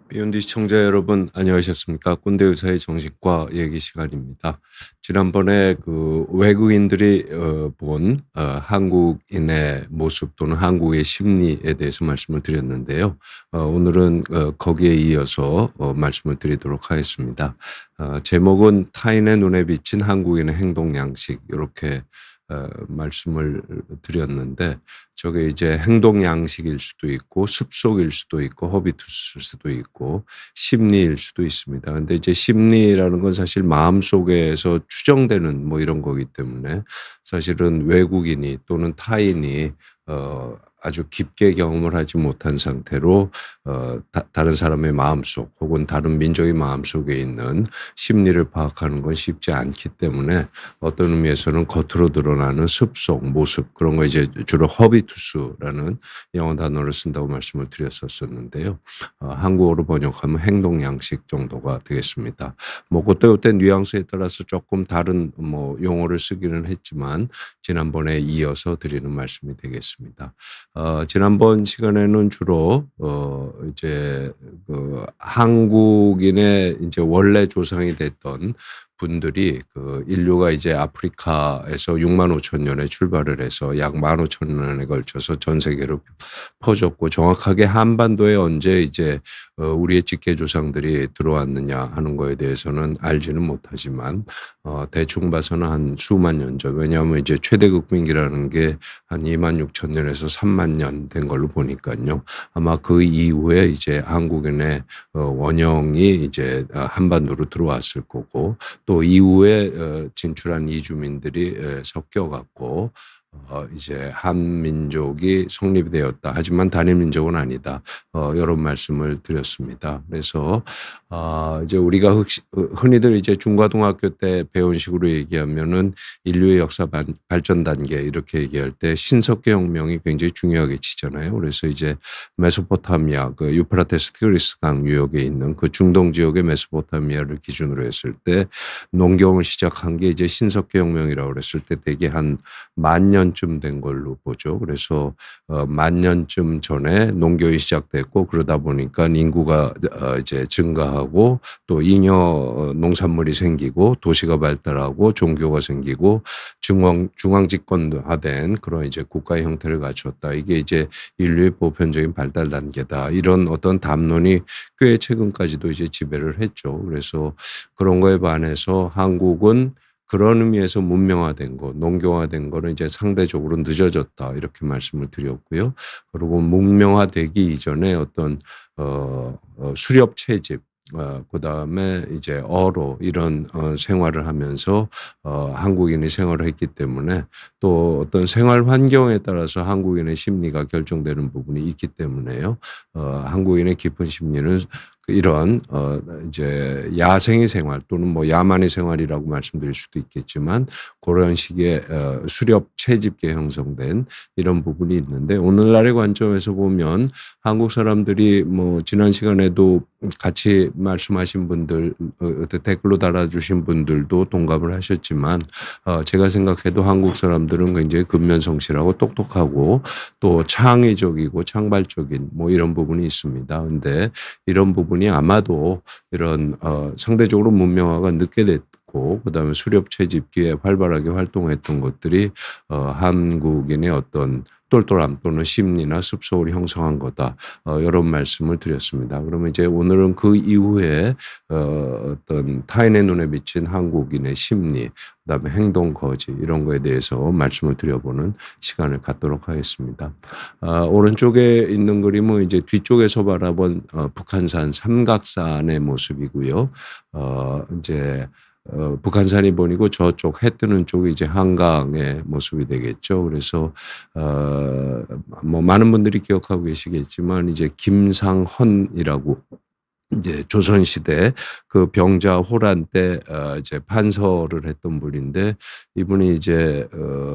비욘드 시청자 여러분 안녕하셨습니까? 꼰대 의사의 정신과 얘기 시간입니다. 지난번에 그 외국인들이 본 한국인의 모습 또는 한국의 심리에 대해서 말씀을 드렸는데요. 오늘은 거기에 이어서 말씀을 드리도록 하겠습니다. 제목은 타인의 눈에 비친 한국인의 행동 양식 이렇게 말씀을 드렸는데 저게 이제 행동 양식일 수도 있고 습속일 수도 있고 허비투스일 수도 있고 심리일 수도 있습니다. 근데 이제 심리라는 건 사실 마음속에서 추정되는 뭐 이런 거기 때문에 사실은 외국인이 또는 타인이 아주 깊게 경험을 하지 못한 상태로 다른 사람의 마음속 혹은 다른 민족의 마음속에 있는 심리를 파악하는 건 쉽지 않기 때문에 어떤 의미에서는 겉으로 드러나는 습속, 모습 그런 거 이제 주로 허비투스라는 영어 단어를 쓴다고 말씀을 드렸었는데요. 한국어로 번역하면 행동 양식 정도가 되겠습니다. 뭐 그때 뉘앙스에 따라서 조금 다른 뭐 용어를 쓰기는 했지만 지난번에 이어서 드리는 말씀이 되겠습니다. 지난번 시간에는 주로 이제 그 한국인의 이제 원래 조상이 됐던 분들이 그 인류가 이제 아프리카에서 65,000년에 출발을 해서 약 15,000년에 걸쳐서 전 세계로 퍼졌고 정확하게 한반도에 언제 이제 우리의 직계 조상들이 들어왔느냐 하는 거에 대해서는 알지는 못하지만 대충 봐서는 한 수만 년 전. 왜냐하면 이제 최대 극민기라는 게 한 26,000년에서 3만 년 된 걸로 보니까요. 아마 그 이후에 이제 한국인의 원형이 이제 한반도로 들어왔을 거고 또 이후에 진출한 이주민들이 섞여갖고 이제 한민족이 성립이 되었다. 하지만 단일 민족은 아니다. 이런 말씀을 드렸습니다. 그래서 이제 우리가 흔히들 이제 중고등학교 때 배운 식으로 얘기하면은 인류의 역사 발전 단계 이렇게 얘기할 때 신석기 혁명이 굉장히 중요하게 치잖아요. 그래서 이제 메소포타미아 그 유프라테스 티그리스 강 유역에 있는 그 중동 지역의 메소포타미아를 기준으로 했을 때 농경을 시작한 게 이제 신석기 혁명이라고 그랬을 때 대개 한 10,000년쯤 된 걸로 보죠. 그래서 10,000년쯤 전에 농경이 시작됐고 그러다 보니까 인구가 이제 증가하고 또 잉여 농산물이 생기고 도시가 발달하고 종교가 생기고 중앙 집권화된 그런 이제 국가의 형태를 갖췄다. 이게 이제 인류의 보편적인 발달 단계다. 이런 어떤 담론이 꽤 최근까지도 이제 지배를 했죠. 그래서 그런 거에 반해서 한국은 그런 의미에서 문명화된 거, 농경화된 거는 이제 상대적으로 늦어졌다 이렇게 말씀을 드렸고요. 그리고 문명화되기 이전에 어떤 수렵 채집, 그다음에 이제 어로 이런 생활을 하면서 한국인이 생활을 했기 때문에 또 어떤 생활 환경에 따라서 한국인의 심리가 결정되는 부분이 있기 때문에요. 한국인의 깊은 심리는 이런 이제 야생의 생활 또는 뭐 야만의 생활이라고 말씀드릴 수도 있겠지만 그런 식의 수렵 채집계 형성된 이런 부분이 있는데 오늘날의 관점에서 보면 한국 사람들이 뭐 지난 시간에도 같이 말씀하신 분들 댓글로 달아주신 분들도 동감을 하셨지만 제가 생각해도 한국 사람들은 굉장히 근면성실하고 똑똑하고 또 창의적이고 창발적인 뭐 이런 부분이 있습니다. 근데 이런 부분이 아마도 이런 상대적으로 문명화가 늦게 됐고 그다음에 수렵 채집기에 활발하게 활동했던 것들이 한국인의 어떤 똘똘함 또는 심리나 습속을 형성한 거다. 이런 말씀을 드렸습니다. 그러면 이제 오늘은 그 이후에 어떤 타인의 눈에 비친 한국인의 심리, 그다음에 행동 거지 이런 거에 대해서 말씀을 드려보는 시간을 갖도록 하겠습니다. 오른쪽에 있는 그림은 이제 뒤쪽에서 바라본 북한산 삼각산의 모습이고요. 이제 북한산이 보이고 저쪽 해 뜨는 쪽이 이제 한강의 모습이 되겠죠. 그래서 뭐 많은 분들이 기억하고 계시겠지만 이제 김상헌이라고 이제 조선시대 그 병자 호란 때 이제 판서를 했던 분인데 이분이 이제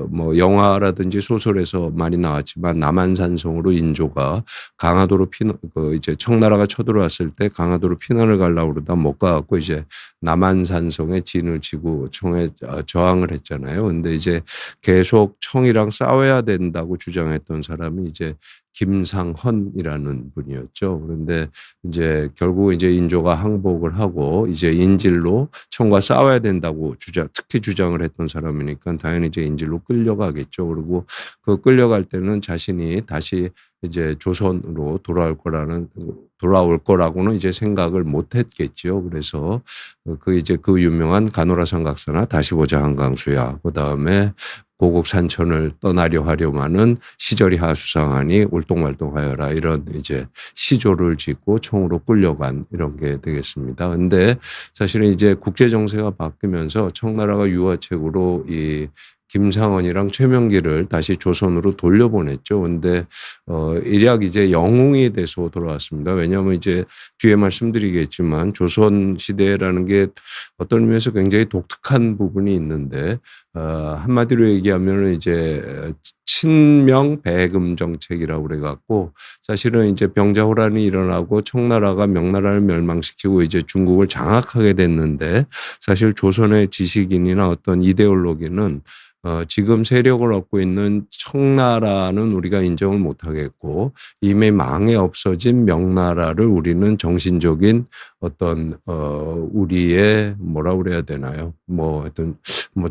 뭐 영화라든지 소설에서 많이 나왔지만 남한산성으로 인조가 강화도로 그 이제 청나라가 쳐들어왔을 때 강화도로 피난을 가려고 그러다 못 가갖고 이제 남한산성에 진을 치고 청에 저항을 했잖아요. 근데 이제 계속 청이랑 싸워야 된다고 주장했던 사람이 이제 김상헌이라는 분이었죠. 그런데 이제 결국 이제 인조가 항복을 하고 이제 인질로 청과 싸워야 된다고 특히 주장을 했던 사람이니까 당연히 이제 인질로 끌려가겠죠. 그리고 그 끌려갈 때는 자신이 다시 이제 조선으로 돌아올 거라고는 이제 생각을 못 했겠죠. 그래서 이제 그 유명한 가노라 삼각사나 다시 보자 한강수야. 그다음에 고국 산천을 떠나려 하려마는 시절이 하수상하니 울동말동하여라, 이런 이제 시조를 짓고 총으로 끌려간 이런 게 되겠습니다. 근데 사실은 이제 국제 정세가 바뀌면서 청나라가 유화책으로 이 김상헌이랑 최명기를 다시 조선으로 돌려보냈죠. 근데 일약 이제 영웅이 돼서 돌아왔습니다. 왜냐하면 이제 뒤에 말씀드리겠지만 조선 시대라는 게 어떤 의미에서 굉장히 독특한 부분이 있는데 한마디로 얘기하면 이제 친명 배금 정책이라고 그래갖고 사실은 이제 병자호란이 일어나고 청나라가 명나라를 멸망시키고 이제 중국을 장악하게 됐는데 사실 조선의 지식인이나 어떤 이데올로기는 지금 세력을 얻고 있는 청나라는 우리가 인정을 못하겠고 이미 망해 없어진 명나라를 우리는 정신적인 어떤 우리의 뭐라 그래야 되나요? 하여튼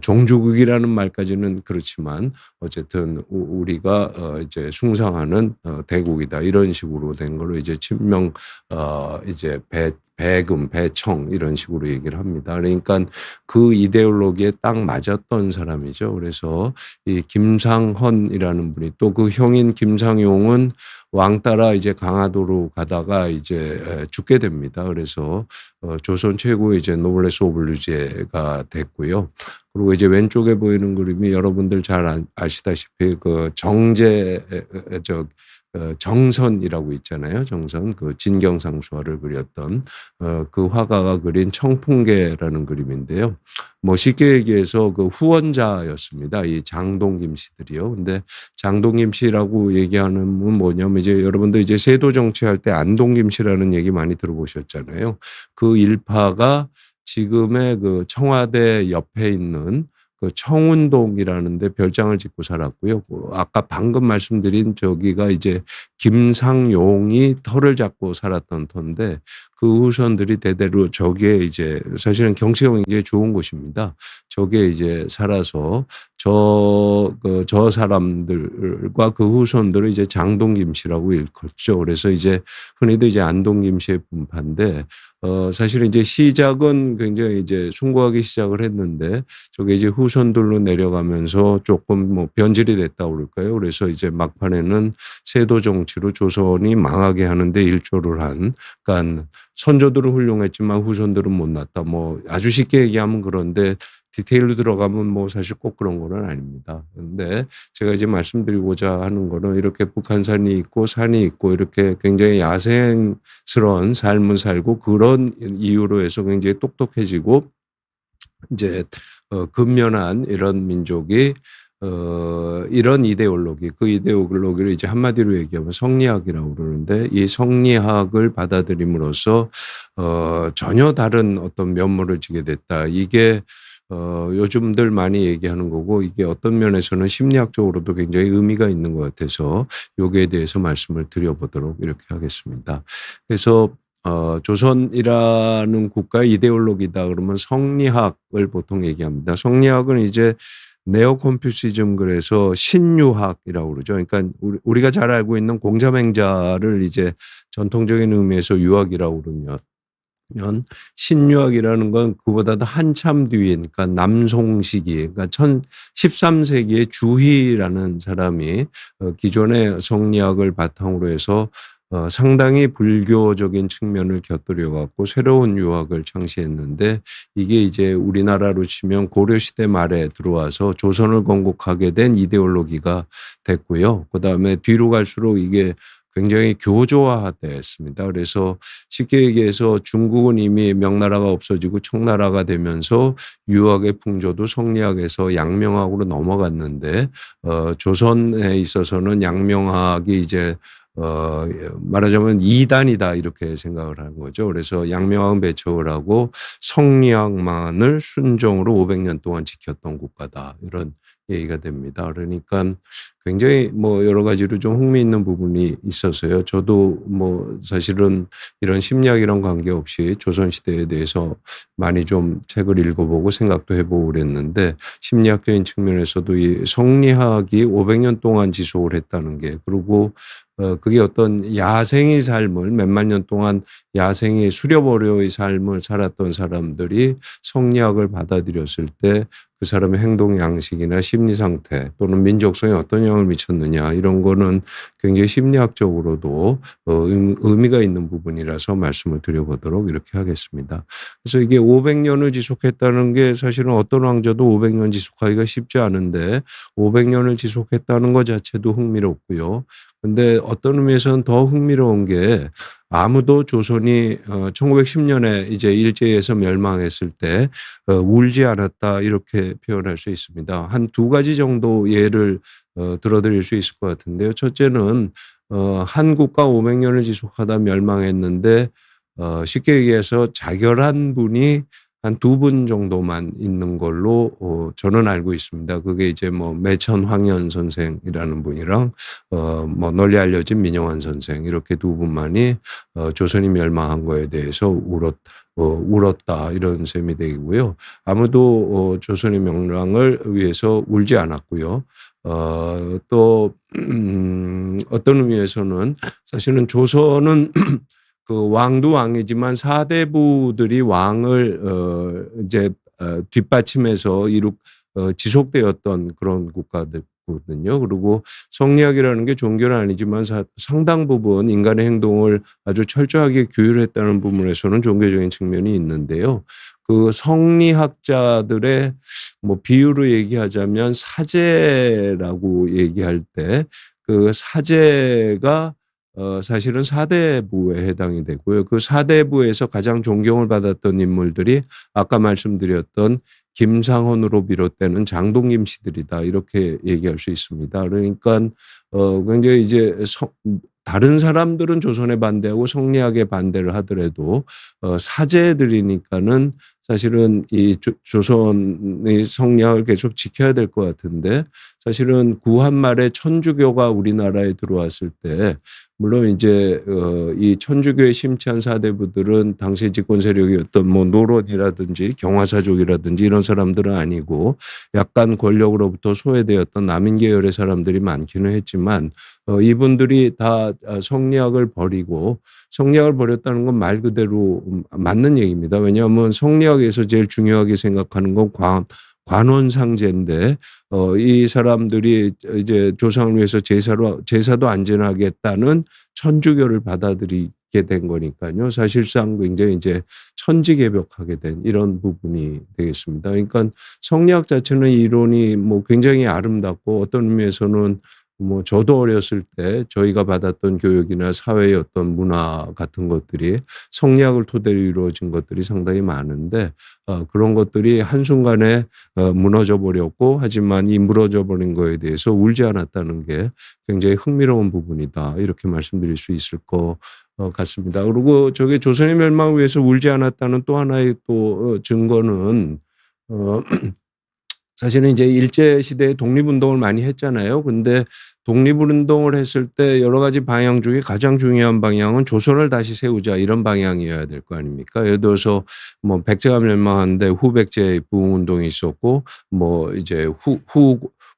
종주국이라는 말까지는 그렇지만 어쨌든 우리가 이제 숭상하는 대국이다, 이런 식으로 된 걸로 이제 친명 이제 배금, 배청 이런 식으로 얘기를 합니다. 그러니까 그 이데올로기에 딱 맞았던 사람이죠. 그래서 이 김상헌이라는 분이 또 그 형인 김상용은 왕 따라 이제 강화도로 가다가 이제 죽게 됩니다. 그래서 조선 최고의 이제 노블레스 오블리제가 됐고요. 그리고 이제 왼쪽에 보이는 그림이 여러분들 잘 아시다시피 그 정선이라고 있잖아요. 정선, 그 진경상수화를 그렸던 그 화가가 그린 청풍계라는 그림인데요. 쉽게 얘기해서 그 후원자였습니다. 이 장동김 씨들이요. 근데 장동김 씨라고 얘기하는 건 뭐냐면 이제 여러분들 이제 세도 정치할 때 안동김 씨라는 얘기 많이 들어보셨잖아요. 그 일파가 지금의 그 청와대 옆에 있는 그 청운동이라는 데 별장을 짓고 살았고요. 아까 방금 말씀드린 저기가 이제 김상용이 터를 잡고 살았던 터인데 그 후손들이 대대로 저기에 이제 사실은 경치가 굉장히 좋은 곳입니다. 저기에 이제 살아서 저 사람들과 그 후손들을 이제 장동김 씨라고 일컫죠. 그래서 이제 흔히도 이제 안동김 씨의 분파인데 사실은 이제 시작은 굉장히 이제 숭고하게 시작을 했는데 저게 이제 후손들로 내려가면서 조금 변질이 됐다고 그럴까요? 그래서 이제 막판에는 세도 정치로 조선이 망하게 하는데 일조를 한, 그러니까 선조들은 훌륭했지만 후손들은 못났다. 아주 쉽게 얘기하면 그런데 디테일로 들어가면 사실 꼭 그런 건 아닙니다. 그런데 제가 이제 말씀드리고자 하는 거는 이렇게 북한산이 있고 산이 있고 이렇게 굉장히 야생스러운 삶을 살고 그런 이유로 해서 굉장히 똑똑해지고 이제 근면한 이런 민족이 이런 이데올로기, 그 이데올로기를 이제 한마디로 얘기하면 성리학이라고 그러는데 이 성리학을 받아들임으로써 전혀 다른 어떤 면모를 지게 됐다. 이게 요즘들 많이 얘기하는 거고 이게 어떤 면에서는 심리학적으로도 굉장히 의미가 있는 것 같아서 여기에 대해서 말씀을 드려보도록 이렇게 하겠습니다. 그래서 조선이라는 국가의 이데올로기다 그러면 성리학을 보통 얘기합니다. 성리학은 이제 네오 컨퓨시즘, 그래서 신유학이라고 그러죠. 그러니까 우리가 잘 알고 있는 공자맹자를 이제 전통적인 의미에서 유학이라고 그러면 신유학이라는 건 그보다도 한참 뒤인, 그러니까 남송시기, 그러니까 13세기에 주희라는 사람이 기존의 성리학을 바탕으로 해서 상당히 불교적인 측면을 곁들여 갖고 새로운 유학을 창시했는데 이게 이제 우리나라로 치면 고려시대 말에 들어와서 조선을 건국하게 된 이데올로기가 됐고요. 그다음에 뒤로 갈수록 이게 굉장히 교조화됐습니다. 그래서 쉽게 얘기해서 중국은 이미 명나라가 없어지고 청나라가 되면서 유학의 풍조도 성리학에서 양명학으로 넘어갔는데 조선에 있어서는 양명학이 이제 말하자면 이단이다 이렇게 생각을 하는 거죠. 그래서 양명학은 배척을 하고 성리학만을 순종으로 500년 동안 지켰던 국가다, 이런 얘기가 됩니다. 그러니까 굉장히 뭐 여러 가지로 좀 흥미있는 부분이 있어서요. 저도 뭐 사실은 이런 심리학 이런 관계없이 조선시대에 대해서 많이 좀 책을 읽어보고 생각도 해보고 그랬는데 심리학적인 측면에서도 이 성리학이 500년 동안 지속을 했다는 게 그리고 그게 어떤 야생의 삶을 몇만 년 동안 야생의 수렵어려의 삶을 살았던 사람들이 성리학을 받아들였을 때 그 사람의 행동 양식이나 심리 상태 또는 민족성에 어떤 영향을 미쳤느냐 이런 거는 굉장히 심리학적으로도 의미가 있는 부분이라서 말씀을 드려보도록 이렇게 하겠습니다. 그래서 이게 500년을 지속했다는 게 사실은 어떤 왕조도 500년 지속하기가 쉽지 않은데 500년을 지속했다는 것 자체도 흥미롭고요. 근데 어떤 의미에서는 더 흥미로운 게 아무도 조선이 1910년에 이제 일제에서 멸망했을 때 울지 않았다 이렇게 표현할 수 있습니다. 한 두 가지 정도 예를 들어드릴 수 있을 것 같은데요. 첫째는 한국과 500년을 지속하다 멸망했는데 쉽게 얘기해서 자결한 분이 한 두 분 정도만 있는 걸로 저는 알고 있습니다. 그게 이제 뭐 매천 황현 선생이라는 분이랑 뭐 널리 알려진 민영환 선생 이렇게 두 분만이 조선이 멸망한 거에 대해서 울었다 이런 셈이 되고요. 아무도 조선의 명랑을 위해서 울지 않았고요. 또 어떤 의미에서는 사실은 조선은 그 왕도 왕이지만 사대부들이 왕을 이제 뒷받침해서 지속되었던 그런 국가들거든요. 그리고 성리학이라는 게 종교는 아니지만 상당 부분 인간의 행동을 아주 철저하게 규율했다는 부분에서는 종교적인 측면이 있는데요. 그 성리학자들의 뭐 비유로 얘기하자면 사제라고 얘기할 때 그 사제가 사실은 사대부에 해당이 되고요. 그 사대부에서 가장 존경을 받았던 인물들이 아까 말씀드렸던 김상헌으로 비롯되는 장동김 씨들이다 이렇게 얘기할 수 있습니다. 그러니까 굉장히 이제 다른 사람들은 조선에 반대하고 성리학에 반대를 하더라도 사제들이니까는 사실은 이 조선의 성리학을 계속 지켜야 될 것 같은데 사실은 구한 말에 천주교가 우리나라에 들어왔을 때 물론 이제 이 천주교에 심취한 사대부들은 당시 집권 세력이었던 뭐 노론이라든지 경화사족이라든지 이런 사람들은 아니고 약간 권력으로부터 소외되었던 남인 계열의 사람들이 많기는 했지만 이분들이 다 성리학을 버리고 성리학을 버렸다는 건 말 그대로 맞는 얘기입니다. 왜냐하면 성리학에서 제일 중요하게 생각하는 건 관원상제인데 이 사람들이 이제 조상을 위해서 제사도 안전하겠다는 천주교를 받아들이게 된 거니까요. 사실상 굉장히 이제 천지개벽하게 된 이런 부분이 되겠습니다. 그러니까 성리학 자체는 이론이 뭐 굉장히 아름답고 어떤 의미에서는 뭐 저도 어렸을 때 저희가 받았던 교육이나 사회의 어떤 문화 같은 것들이 성리학을 토대로 이루어진 것들이 상당히 많은데 그런 것들이 한순간에 무너져 버렸고 하지만 이 무너져 버린 거에 대해서 울지 않았다는 게 굉장히 흥미로운 부분이다 이렇게 말씀드릴 수 있을 것 같습니다. 그리고 저게 조선의 멸망을 위해서 울지 않았다는 또 하나의 또 증거는 사실은 이제 일제 시대에 독립운동을 많이 했잖아요. 근데 독립운동을 했을 때 여러 가지 방향 중에 가장 중요한 방향은 조선을 다시 세우자 이런 방향이어야 될 거 아닙니까? 예를 들어서 뭐 백제가 멸망하는데 후백제 부흥운동이 있었고 뭐 이제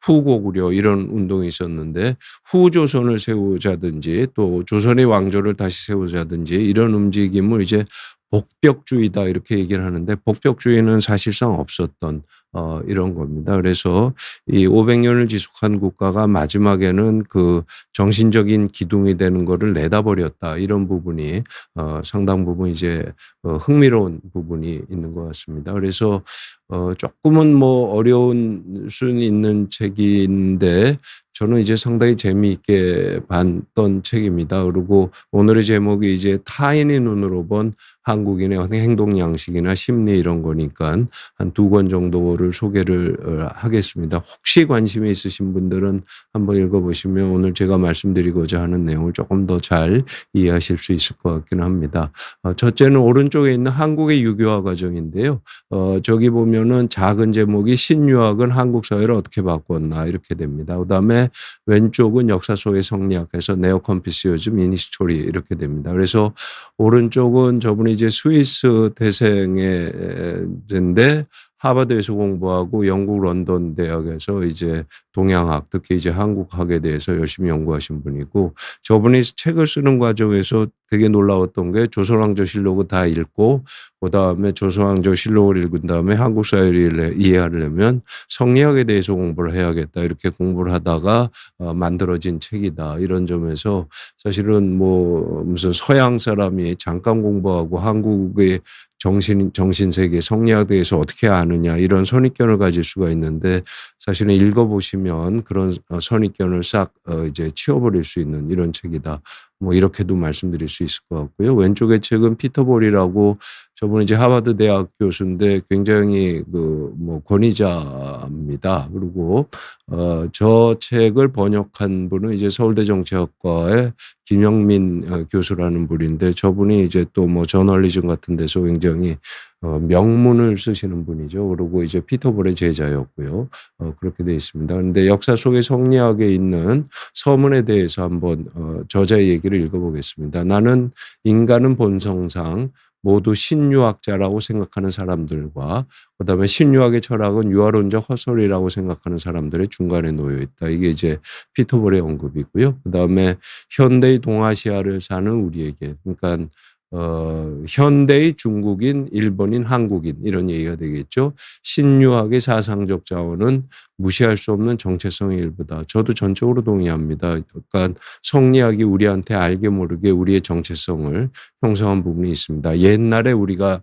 후고구려 이런 운동이 있었는데 후조선을 세우자든지 또 조선의 왕조를 다시 세우자든지 이런 움직임을 이제 복벽주의다 이렇게 얘기를 하는데 복벽주의는 사실상 없었던 이런 겁니다. 그래서 이 500년을 지속한 국가가 마지막에는 그 정신적인 기둥이 되는 거를 내다버렸다 이런 부분이 상당 부분 이제 흥미로운 부분이 있는 것 같습니다. 그래서 조금은 뭐 어려운 수는 있는 책인데 저는 이제 상당히 재미있게 봤던 책입니다. 그리고 오늘의 제목이 이제 타인의 눈으로 본 한국인의 행동 양식이나 심리 이런 거니까 한 두 권 정도를 자료를 소개를 하겠습니다. 혹시 관심이 있으신 분들은 한번 읽어보시면 오늘 제가 말씀드리고자 하는 내용을 조금 더 잘 이해하실 수 있을 것 같기는 합니다. 첫째는 오른쪽에 있는 한국의 유교화 과정인데요. 저기 보면은 작은 제목이 신유학은 한국 사회를 어떻게 바꿨나 이렇게 됩니다. 그다음에 왼쪽은 역사 속의 성리학에서 네오컨피시오즘 인히스토리 이렇게 됩니다. 그래서 오른쪽은 저분이 이제 스위스 태생인데 하버드에서 공부하고 영국 런던 대학에서 이제 동양학, 특히 이제 한국학에 대해서 열심히 연구하신 분이고, 저분이 책을 쓰는 과정에서 되게 놀라웠던 게 조선왕조실록을 다 읽고 그다음에 조선왕조실록을 읽은 다음에 한국 사회를 이해하려면 성리학에 대해서 공부를 해야겠다 이렇게 공부를 하다가 만들어진 책이다. 이런 점에서 사실은 뭐 무슨 서양 사람이 잠깐 공부하고 한국의 정신세계 성리학에 대해서 어떻게 아느냐 이런 선입견을 가질 수가 있는데, 사실은 읽어보시면 그런 선입견을 싹 이제 치워버릴 수 있는 이런 책이다. 뭐 이렇게도 말씀드릴 수 있을 것 같고요. 왼쪽의 책은 피터 볼이라고, 저분은 이제 하버드 대학 교수인데 굉장히 뭐 권위자입니다. 그리고 저 책을 번역한 분은 이제 서울대 정치학과의 김영민 교수라는 분인데, 저분이 이제 또 뭐 저널리즘 같은 데서 굉장히 명문을 쓰시는 분이죠. 그리고 이제 피터 볼의 제자였고요. 그렇게 되어 있습니다. 그런데 역사 속의 성리학에 있는 서문에 대해서 한번 저자의 얘기를 읽어보겠습니다. 나는 인간은 본성상 모두 신유학자라고 생각하는 사람들과 그다음에 신유학의 철학은 유아론적 헛소리라고 생각하는 사람들의 중간에 놓여 있다. 이게 이제 피터 볼의 언급이고요. 그다음에 현대의 동아시아를 사는 우리에게, 그러니까 현대의 중국인, 일본인, 한국인 이런 얘기가 되겠죠. 신유학의 사상적 자원은 무시할 수 없는 정체성의 일부다. 저도 전적으로 동의합니다. 그러니까 성리학이 우리한테 알게 모르게 우리의 정체성을 형성한 부분이 있습니다. 옛날에 우리가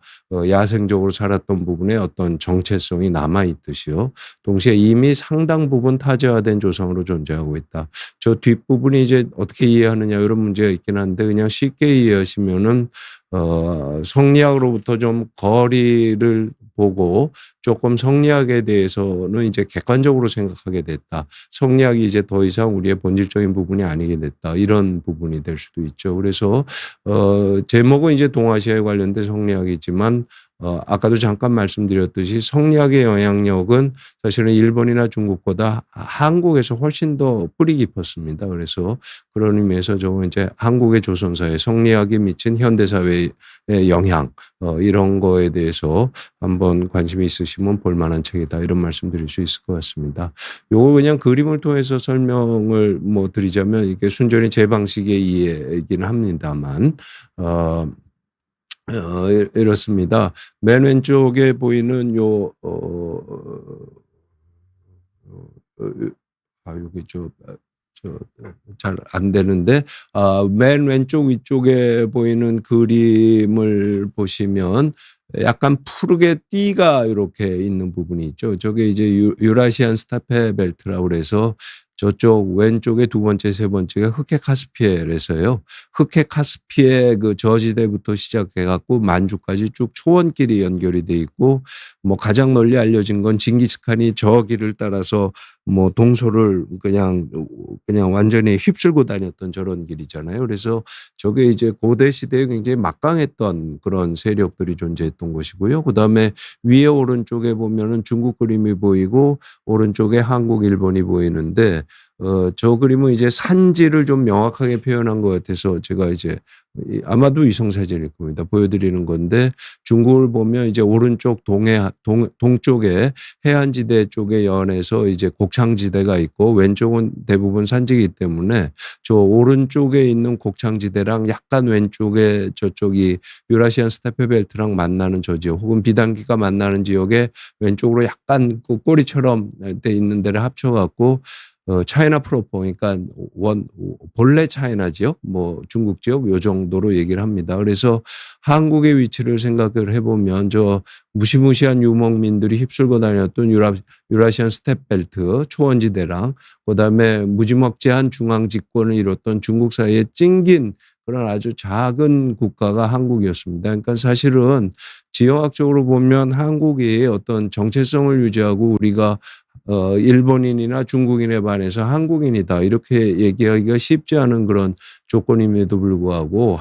야생적으로 살았던 부분에 어떤 정체성이 남아있듯이요. 동시에 이미 상당 부분 타재화된 조성으로 존재하고 있다. 저 뒷부분이 이제 어떻게 이해하느냐 이런 문제가 있긴 한데, 그냥 쉽게 이해하시면은 성리학으로부터 좀 거리를 보고 조금 성리학에 대해서는 이제 객관적으로 생각하게 됐다. 성리학이 이제 더 이상 우리의 본질적인 부분이 아니게 됐다. 이런 부분이 될 수도 있죠. 그래서 제목은 이제 동아시아에 관련된 성리학이지만 아까도 잠깐 말씀드렸듯이 성리학의 영향력은 사실은 일본이나 중국보다 한국에서 훨씬 더 뿌리 깊었습니다. 그래서 그런 의미에서 저는 이제 한국의 조선사회 성리학이 미친 현대사회의 영향 이런 거에 대해서 한번 관심이 있으시면 볼만한 책이다 이런 말씀드릴 수 있을 것 같습니다. 요거 그냥 그림을 통해서 설명을 뭐 드리자면 이게 순전히 제 방식의 이해이긴 합니다만 이렇습니다. 맨 왼쪽에 보이는 여기 잘 안 되는데, 맨 왼쪽 위쪽에 보이는 그림을 보시면 약간 푸르게 띠가 이렇게 있는 부분이 있죠. 저게 이제 유라시안 스타페 벨트라고 그래서 저쪽 왼쪽에 두 번째, 세 번째가 흑해 카스피해에서요. 흑해 카스피해 그 저지대부터 시작해갖고 만주까지 쭉 초원길이 연결이 돼 있고, 뭐 가장 널리 알려진 건 징기스칸이 저 길을 따라서 뭐 동서를 그냥 완전히 휩쓸고 다녔던 저런 길이잖아요. 그래서 저게 이제 고대 시대에 굉장히 막강했던 그런 세력들이 존재했던 것이고요. 그다음에 위에 오른쪽에 보면은 중국 그림이 보이고 오른쪽에 한국, 일본이 보이는데, 저 그림은 이제 산지를 좀 명확하게 표현한 것 같아서 제가 이제 아마도 위성사진일 겁니다. 보여드리는 건데, 중국을 보면 이제 오른쪽 동쪽에 해안지대 쪽에 연해서 이제 곡창지대가 있고 왼쪽은 대부분 산지이기 때문에 저 오른쪽에 있는 곡창지대랑 약간 왼쪽에 저쪽이 유라시안 스테페 벨트랑 만나는 저 지역 혹은 비단기가 만나는 지역에 왼쪽으로 약간 그 꼬리처럼 돼 있는 데를 합쳐갖고 차이나 프로퍼, 그러니까 본래 차이나 지역, 뭐 중국 지역 요 정도로 얘기를 합니다. 그래서 한국의 위치를 생각을 해보면 저 무시무시한 유목민들이 휩쓸고 다녔던 유라시안 스텝벨트 초원지대랑 그다음에 무지막지한 중앙 집권을 이뤘던 중국 사이에 찡긴 그런 아주 작은 국가가 한국이었습니다. 그러니까 사실은 지형학적으로 보면 한국이 어떤 정체성을 유지하고 우리가 일본인이나 중국인에 반해서 한국인이다 이렇게 얘기하기가 쉽지 않은 그런 조건임에도 불구하고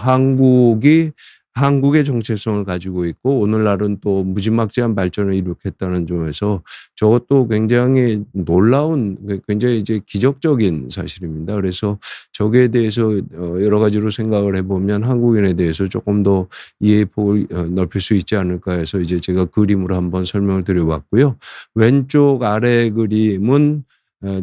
한국의 정체성을 가지고 있고 오늘날은 또 무지막지한 발전을 이룩했다는 점에서 저것도 굉장히 놀라운 굉장히 이제 기적적인 사실입니다. 그래서 저기에 대해서 여러 가지로 생각을 해보면 한국인에 대해서 조금 더 이해폭을 넓힐 수 있지 않을까 해서 이제 제가 그림으로 한번 설명을 드려봤고요. 왼쪽 아래 그림은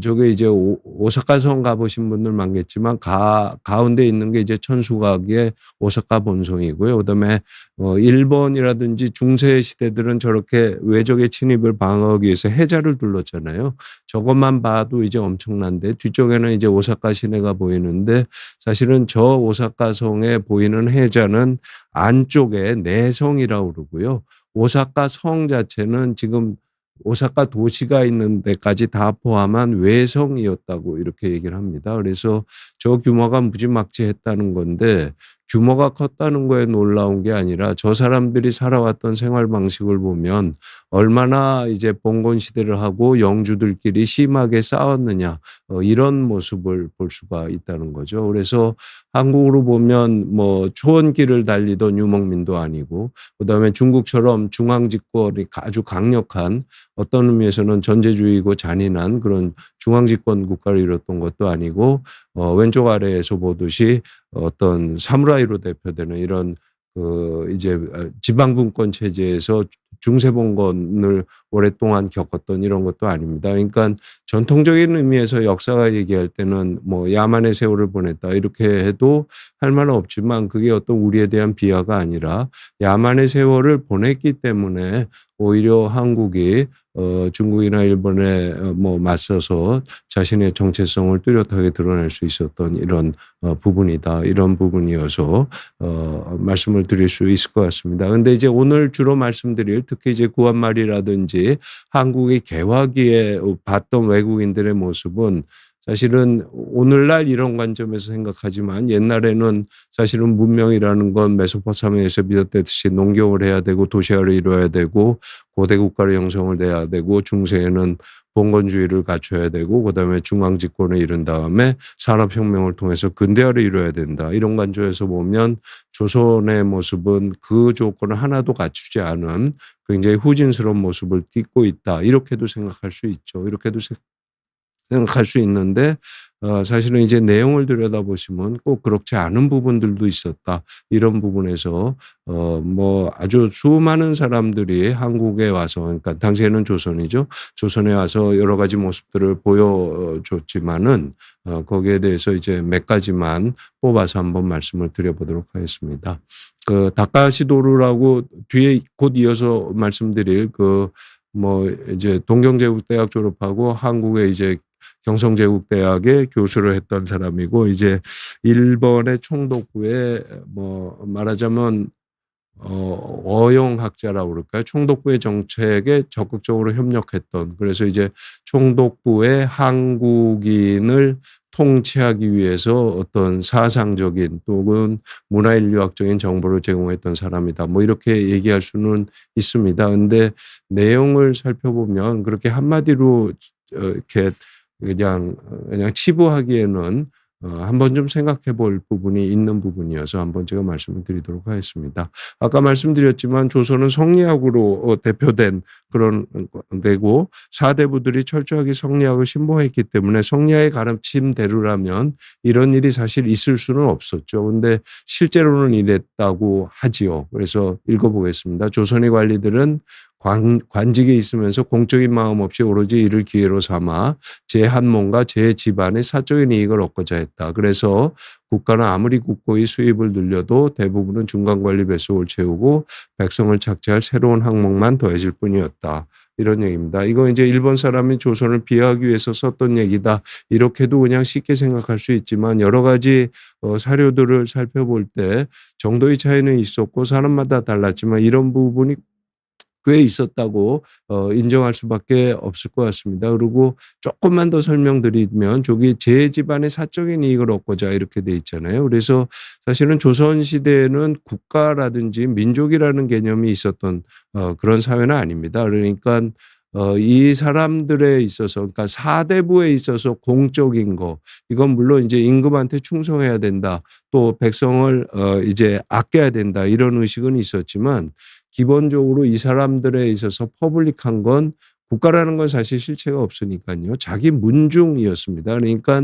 저게 이제 오사카성 가보신 분들 많겠지만 가운데 있는 게 이제 천수각의 오사카 본성이고요. 그다음에 일본이라든지 중세 시대들은 저렇게 외적의 침입을 방어하기 위해서 해자를 둘렀잖아요. 저것만 봐도 이제 엄청난데 뒤쪽에는 이제 오사카 시내가 보이는데 사실은 저 오사카 성에 보이는 해자는 안쪽에 내성이라고 그러고요. 오사카 성 자체는 지금 오사카 도시가 있는 데까지 다 포함한 외성이었다고 이렇게 얘기를 합니다. 그래서 저 규모가 무지막지했다는 건데 규모가 컸다는 거에 놀라운 게 아니라 저 사람들이 살아왔던 생활 방식을 보면 얼마나 이제 봉건 시대를 하고 영주들끼리 심하게 싸웠느냐 이런 모습을 볼 수가 있다는 거죠. 그래서 한국으로 보면 뭐 초원길을 달리던 유목민도 아니고 그다음에 중국처럼 중앙 집권이 아주 강력한 어떤 의미에서는 전제주의고 잔인한 그런 중앙 집권 국가를 이뤘던 것도 아니고 왼쪽 아래에서 보듯이 어떤 사무라이로 대표되는 이런 이제 지방분권 체제에서 중세봉건을 오랫동안 겪었던 이런 것도 아닙니다. 그러니까 전통적인 의미에서 역사가 얘기할 때는 뭐 야만의 세월을 보냈다 이렇게 해도 할 말은 없지만 그게 어떤 우리에 대한 비하가 아니라 야만의 세월을 보냈기 때문에 오히려 한국이 중국이나 일본에 뭐 맞서서 자신의 정체성을 뚜렷하게 드러낼 수 있었던 이런 부분이다. 이런 부분이어서 말씀을 드릴 수 있을 것 같습니다. 근데 이제 오늘 주로 말씀드릴 특히 이제 구한말이라든지 한국의 개화기에 봤던 외국인들의 모습은 사실은 오늘날 이런 관점에서 생각하지만 옛날에는 사실은 문명이라는 건 메소포타미아에서 비롯됐듯이 농경을 해야 되고 도시화를 이루어야 되고 고대 국가를 형성을 해야 되고 중세에는 봉건주의를 갖춰야 되고 그다음에 중앙집권을 이룬 다음에 산업혁명을 통해서 근대화를 이루어야 된다. 이런 관점에서 보면 조선의 모습은 그 조건을 하나도 갖추지 않은 굉장히 후진스러운 모습을 띠고 있다. 이렇게도 생각할 수 있죠. 이렇게도 생각할 수 있는데 사실은 이제 내용을 들여다보시면 꼭 그렇지 않은 부분들도 있었다. 이런 부분에서 뭐 아주 수많은 사람들이 한국에 와서 그러니까 당시에는 조선이죠. 조선에 와서 여러 가지 모습들을 보여줬지만은 거기에 대해서 이제 몇 가지만 뽑아서 한번 말씀을 드려보도록 하겠습니다. 그 다카시도루라고 뒤에 곧 이어서 말씀드릴 뭐 이제 동경제국대학 졸업하고 한국에 이제 경성제국대학에 교수를 했던 사람이고 이제 일본의 총독부에 뭐 말하자면 어용학자라고 그럴까요? 총독부의 정책에 적극적으로 협력했던 그래서 이제 총독부의 한국인을 통치하기 위해서 어떤 사상적인 또는 문화인류학적인 정보를 제공했던 사람이다. 뭐 이렇게 얘기할 수는 있습니다. 근데 내용을 살펴보면 그렇게 한마디로 이렇게 그냥 치부하기에는 한번 좀 생각해 볼 부분이 있는 부분이어서 한번 제가 말씀을 드리도록 하겠습니다. 아까 말씀드렸지만 조선은 성리학으로 대표된 그런 데고 사대부들이 철저하게 성리학을 신봉했기 때문에 성리학의 가르침대로라면 이런 일이 사실 있을 수는 없었죠. 그런데 실제로는 이랬다고 하지요. 그래서 읽어보겠습니다. 조선의 관리들은 관직에 있으면서 공적인 마음 없이 오로지 이를 기회로 삼아 제 한몸과 제 집안의 사적인 이익을 얻고자 했다. 그래서 국가는 아무리 굳고이 수입을 늘려도 대부분은 중간관리 뱃속을 채우고 백성을 착취할 새로운 항목만 더해질 뿐이었다. 이런 얘기입니다. 이거 이제 일본 사람이 조선을 비하하기 위해서 썼던 얘기다. 이렇게도 그냥 쉽게 생각할 수 있지만 여러 가지 사료들을 살펴볼 때 정도의 차이는 있었고 사람마다 달랐지만 이런 부분이 꽤 있었다고 인정할 수밖에 없을 것 같습니다. 그리고 조금만 더 설명드리면 저기 제 집안의 사적인 이익을 얻고자 이렇게 돼 있잖아요. 그래서 사실은 조선 시대에는 국가라든지 민족이라는 개념이 있었던 그런 사회는 아닙니다. 그러니까 이 사람들에 있어서 그러니까 사대부에 있어서 공적인 거 이건 물론 이제 임금한테 충성해야 된다. 또 백성을 이제 아껴야 된다. 이런 의식은 있었지만 기본적으로 이 사람들에 있어서 퍼블릭한 건 국가라는 건 사실 실체가 없으니까요. 자기 문중이었습니다. 그러니까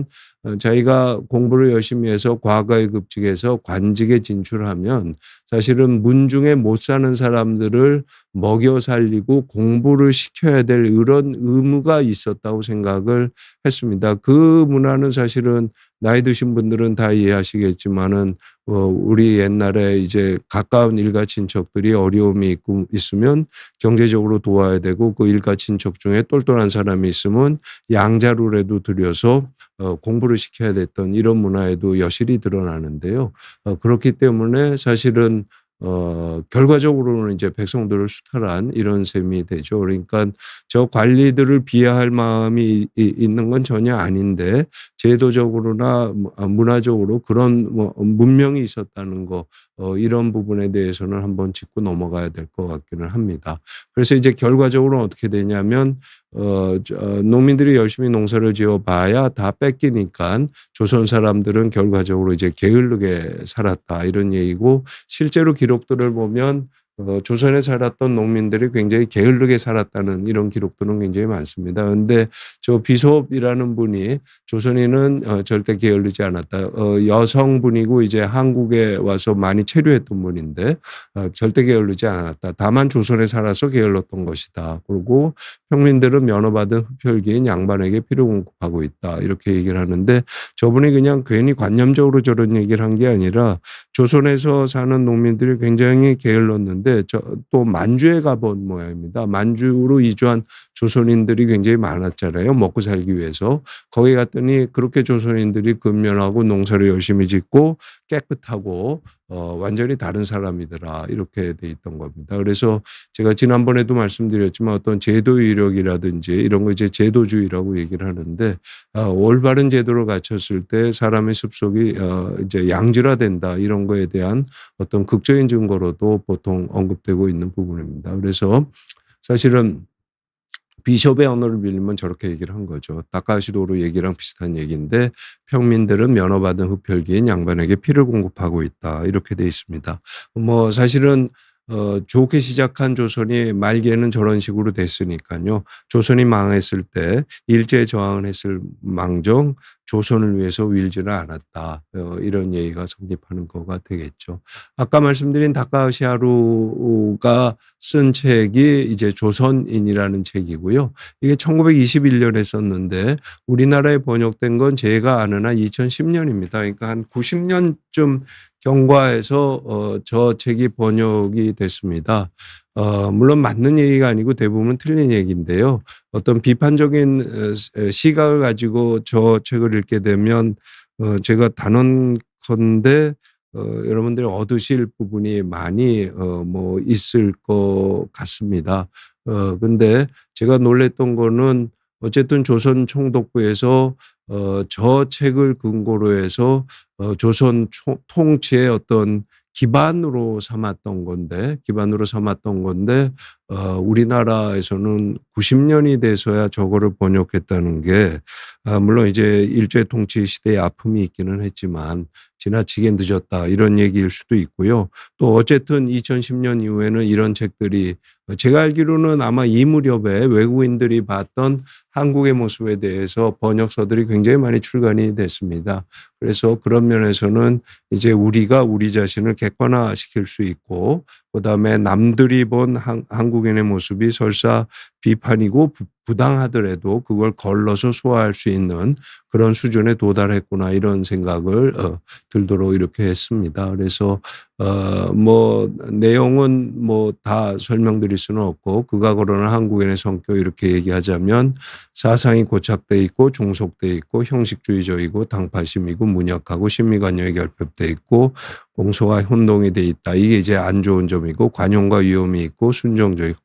자기가 공부를 열심히 해서 과거에 급직해서 관직에 진출하면 사실은 문중에 못 사는 사람들을 먹여 살리고 공부를 시켜야 될 이런 의무가 있었다고 생각을 했습니다. 그 문화는 사실은 나이 드신 분들은 다 이해하시겠지만은 우리 옛날에 이제 가까운 일가 친척들이 어려움이 있으면 경제적으로 도와야 되고 그 일가 친척 중에 똘똘한 사람이 있으면 양자루라도 들여서 공부를 시켜야 됐던 이런 문화에도 여실히 드러나는데요. 그렇기 때문에 사실은 결과적으로는 이제 백성들을 수탈한 이런 셈이 되죠. 그러니까 저 관리들을 비하할 마음이 있는 건 전혀 아닌데 제도적으로나 문화적으로 그런 문명이 있었다는 거 이런 부분에 대해서는 한번 짚고 넘어가야 될 것 같기는 합니다. 그래서 이제 결과적으로 어떻게 되냐면 농민들이 열심히 농사를 지어봐야 다 뺏기니까 조선 사람들은 결과적으로 이제 게으르게 살았다 이런 얘기고 실제로 기록들을 보면 조선에 살았던 농민들이 굉장히 게으르게 살았다는 이런 기록들은 굉장히 많습니다. 그런데 저 비숍이라는 분이 조선인은 절대 게을르지 않았다. 여성분이고 이제 한국에 와서 많이 체류했던 분인데 절대 게을르지 않았다. 다만 조선에 살아서 게을렀던 것이다. 그리고 평민들은 면허받은 흡혈귀인 양반에게 피를 공급하고 있다. 이렇게 얘기를 하는데 저분이 그냥 괜히 관념적으로 저런 얘기를 한 게 아니라 조선에서 사는 농민들이 굉장히 게을렀는데 또 만주에 가본 모양입니다. 만주로 이주한 조선인들이 굉장히 많았잖아요. 먹고 살기 위해서. 거기 갔더니 그렇게 조선인들이 근면하고 농사를 열심히 짓고 깨끗하고 완전히 다른 사람이더라. 이렇게 돼 있던 겁니다. 그래서 제가 지난번에도 말씀드렸지만 어떤 제도 이력이라든지 이런 거 이제 제도주의라고 얘기를 하는데 올바른 제도를 갖췄을 때 사람의 습속이 이제 양질화된다. 이런 거에 대한 어떤 극적인 증거로도 보통 언급되고 있는 부분입니다. 그래서 사실은 비숍의 언어를 빌리면 저렇게 얘기를 한 거죠. 다카시도로 얘기랑 비슷한 얘기인데 평민들은 면허받은 흡혈귀인 양반에게 피를 공급하고 있다. 이렇게 돼 있습니다. 뭐 사실은 좋게 시작한 조선이 말기에는 저런 식으로 됐으니까요. 조선이 망했을 때 일제 저항을 했을 망정 조선을 위해서 wil지는 않았다. 이런 얘기가 성립하는 거가 되겠죠. 아까 말씀드린 다카시 하루가 쓴 책이 이제 조선인이라는 책이고요. 이게 1921년에 썼는데 우리나라에 번역된 건 제가 아는 한 2010년입니다. 그러니까 한 90년쯤 경과해서 저 책이 번역이 됐습니다. 물론 맞는 얘기가 아니고 대부분 틀린 얘기인데요. 어떤 비판적인 시각을 가지고 저 책을 읽게 되면 제가 단언컨대 여러분들이 얻으실 부분이 많이 뭐 있을 것 같습니다. 근데 제가 놀랬던 거는 어쨌든 조선 총독부에서 저 책을 근거로 해서 조선 통치의 어떤 기반으로 삼았던 건데 우리나라에서는 90년이 돼서야 저거를 번역했다는 게 물론 이제 일제 통치 시대의 아픔이 있기는 했지만 지나치게 늦었다 이런 얘기일 수도 있고요. 또 어쨌든 2010년 이후에는 이런 책들이 제가 알기로는 아마 이 무렵에 외국인들이 봤던 한국의 모습에 대해서 번역서들이 굉장히 많이 출간이 됐습니다. 그래서 그런 면에서는 이제 우리가 우리 자신을 객관화시킬 수 있고 그다음에 남들이 본 한국인의 모습이 설사 비판이고 부당하더라도 그걸 걸러서 소화할 수 있는 그런 수준에 도달했구나 이런 생각을 들도록 이렇게 했습니다. 그래서 뭐 내용은 뭐 다 설명드릴 수는 없고 그가 거론한 한국인의 성격 이렇게 얘기하자면 사상이 고착돼 있고 종속돼 있고 형식주의적이고 당파심이고 문역하고 심리관념에 결핍돼 있고 공소와 혼동이 돼 있다. 이게 이제 안 좋은 점이고 관용과 위험이 있고 순정적이고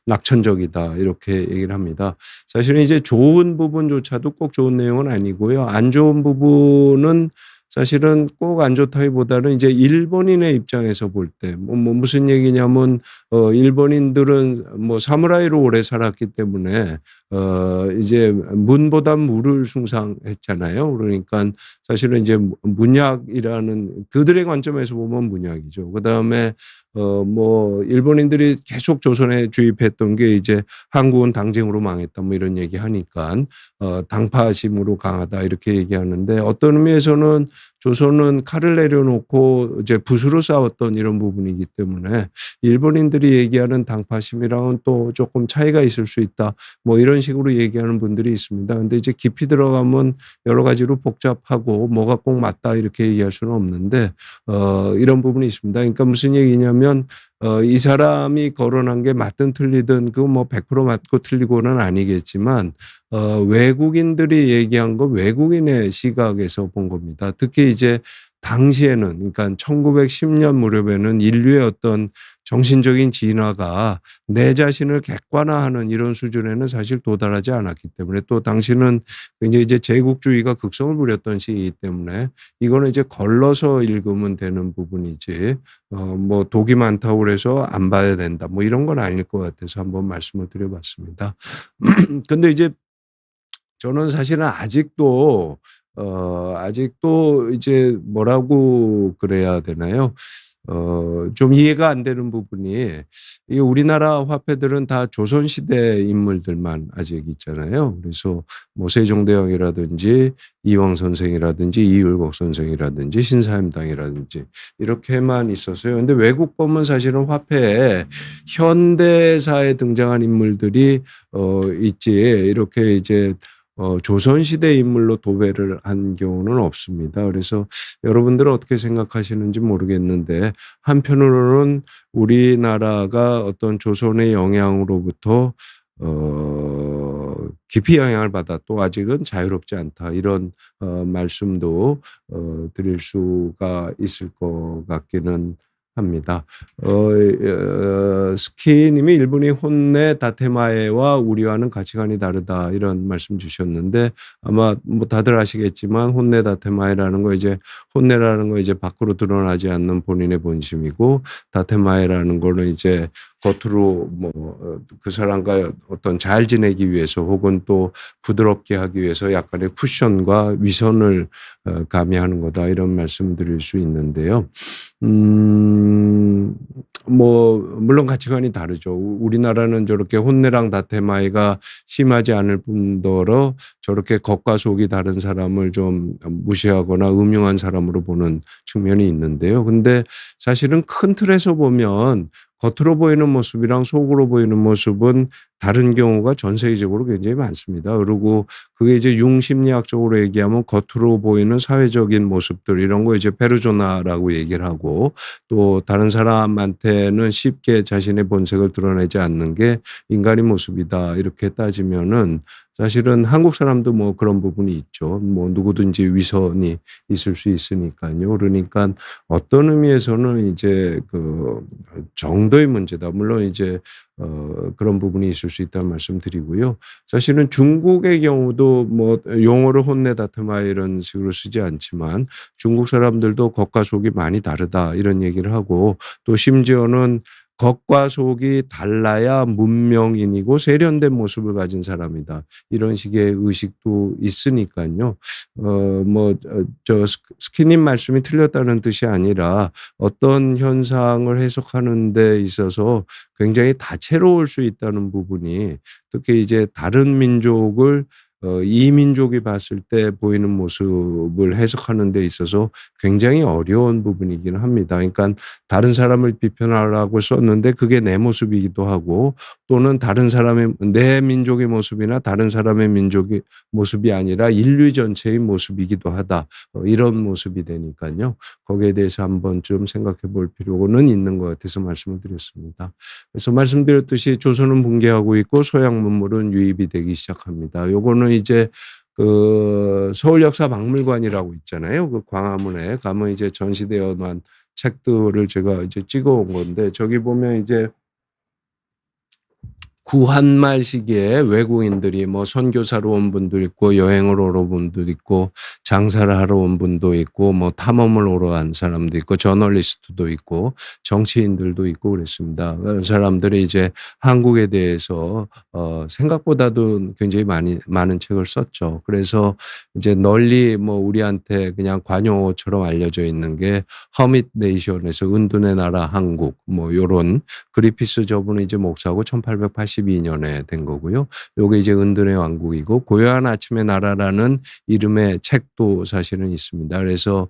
낙천적이다 이렇게 얘기를 합니다. 사실은 이제 좋은 부분조차도 꼭 좋은 내용은 아니고요. 안 좋은 부분은 사실은 꼭 안 좋다기보다는 이제 일본인의 입장에서 볼 때 무슨 얘기냐면 일본인들은 뭐 사무라이로 오래 살았기 때문에 이제 문보다 무를 숭상했잖아요. 그러니까 사실은 이제 문약이라는 그들의 관점에서 보면 문약이죠. 그다음에 뭐 일본인들이 계속 조선에 주입했던 게 이제 "한국은 당쟁으로 망했다." 뭐 이런 얘기하니까 "당파심으로 강하다." 이렇게 얘기하는데 어떤 의미에서는 조선은 칼을 내려놓고 이제 붓으로 싸웠던 이런 부분이기 때문에 일본인들이 얘기하는 당파심이랑은 또 조금 차이가 있을 수 있다. 뭐 이런 식으로 얘기하는 분들이 있습니다. 근데 이제 깊이 들어가면 여러 가지로 복잡하고 뭐가 꼭 맞다 이렇게 얘기할 수는 없는데 이런 부분이 있습니다. 그러니까 무슨 얘기냐면 이 사람이 거론한 게 맞든 틀리든 그 뭐 100% 맞고 틀리고는 아니겠지만 외국인들이 얘기한 거 외국인의 시각에서 본 겁니다. 특히 이제 당시에는 그러니까 1910년 무렵에는 인류의 어떤 정신적인 진화가 내 자신을 객관화하는 이런 수준에는 사실 도달하지 않았기 때문에 또 당시는 굉장히 이제 제국주의가 극성을 부렸던 시기이기 때문에 이거는 이제 걸러서 읽으면 되는 부분이지 뭐 독이 많다고 그래서 안 봐야 된다 뭐 이런 건 아닐 것 같아서 한번 말씀을 드려 봤습니다. 근데 이제 저는 사실은 아직도 이제 뭐라고 그래야 되나요? 좀 이해가 안 되는 부분이 이 우리나라 화폐들은 다 조선시대 인물들만 아직 있잖아요. 그래서 뭐 세종대왕이라든지 이황 선생이라든지 이율곡 선생이라든지 신사임당이라든지 이렇게만 있었어요. 근데 외국 보면 사실은 화폐에 현대사에 등장한 인물들이 있지 이렇게 이제 조선시대 인물로 도배를 한 경우는 없습니다. 그래서 여러분들은 어떻게 생각하시는지 모르겠는데 한편으로는 우리나라가 어떤 조선의 영향으로부터 깊이 영향을 받아 또 아직은 자유롭지 않다 이런 말씀도 드릴 수가 있을 것 같기는 합니다. 스키님이 "일본이 혼내 다테마에와 우리와는 가치관이 다르다." 이런 말씀 주셨는데 아마 뭐 다들 아시겠지만 혼내 다테마에라는 거 이제 혼내라는 거 이제 밖으로 드러나지 않는 본인의 본심이고 다테마에라는 거는 이제 겉으로 뭐 그 사람과 어떤 잘 지내기 위해서 혹은 또 부드럽게 하기 위해서 약간의 쿠션과 위선을 가미하는 거다 이런 말씀드릴 수 있는데요. 뭐 물론 가치관이 다르죠. 우리나라는 저렇게 혼내랑 다테마이가 심하지 않을 뿐더러 저렇게 겉과 속이 다른 사람을 좀 무시하거나 음흉한 사람으로 보는 측면이 있는데요. 근데 사실은 큰 틀에서 보면 겉으로 보이는 모습이랑 속으로 보이는 모습은 다른 경우가 전 세계적으로 굉장히 많습니다. 그리고 그게 이제 융심리학적으로 얘기하면 겉으로 보이는 사회적인 모습들 이런 거 이제 페르소나라고 얘기를 하고 또 다른 사람한테는 쉽게 자신의 본색을 드러내지 않는 게 인간의 모습이다. 이렇게 따지면은 사실은 한국 사람도 뭐 그런 부분이 있죠. 뭐 누구든지 위선이 있을 수 있으니까요. 그러니까 어떤 의미에서는 이제 그 정도의 문제다. 물론 이제 그런 부분이 있을 수 있다는 말씀드리고요. 사실은 중국의 경우도 뭐 용어를 혼내 다트마 이런 식으로 쓰지 않지만 중국 사람들도 겉과 속이 많이 다르다 이런 얘기를 하고 또 심지어는 겉과 속이 달라야 문명인이고 세련된 모습을 가진 사람이다. 이런 식의 의식도 있으니까요. 저 스키님 말씀이 틀렸다는 뜻이 아니라 어떤 현상을 해석하는 데 있어서 굉장히 다채로울 수 있다는 부분이 특히 이제 다른 민족을 이 민족이 봤을 때 보이는 모습을 해석하는 데 있어서 굉장히 어려운 부분이기는 합니다. 그러니까 다른 사람을 비판하라고 썼는데 그게 내 모습이기도 하고 또는 다른 사람의 내 민족의 모습이나 다른 사람의 민족의 모습이 아니라 인류 전체의 모습이기도 하다. 이런 모습이 되니까요. 거기에 대해서 한번 좀 생각해 볼 필요는 있는 것 같아서 말씀을 드렸습니다. 그래서 말씀드렸듯이 조선은 붕괴하고 있고 서양 문물은 유입이 되기 시작합니다. 요거는 이제 그 서울역사박물관이라고 있잖아요. 그 광화문에 가면 이제 전시되어 놓은 책들을 제가 이제 찍어 온 건데 저기 보면 이제 구한말 시기에 외국인들이 뭐 선교사로 온 분도 있고 여행을 오러 온 분도 있고 장사를 하러 온 분도 있고 뭐 탐험을 오러 간 사람도 있고 저널리스트도 있고 정치인들도 있고 그랬습니다. 그런 사람들이 이제 한국에 대해서 생각보다도 굉장히 많은 책을 썼죠. 그래서 이제 널리 뭐 우리한테 그냥 관용어처럼 알려져 있는 게 허밋 네이션에서 은둔의 나라 한국 뭐 요런 그리피스 저분은 이제 목사고 1882년에 된 거고요. 요게 이제 은둔의 왕국이고 고요한 아침의 나라라는 이름의 책도 사실은 있습니다. 그래서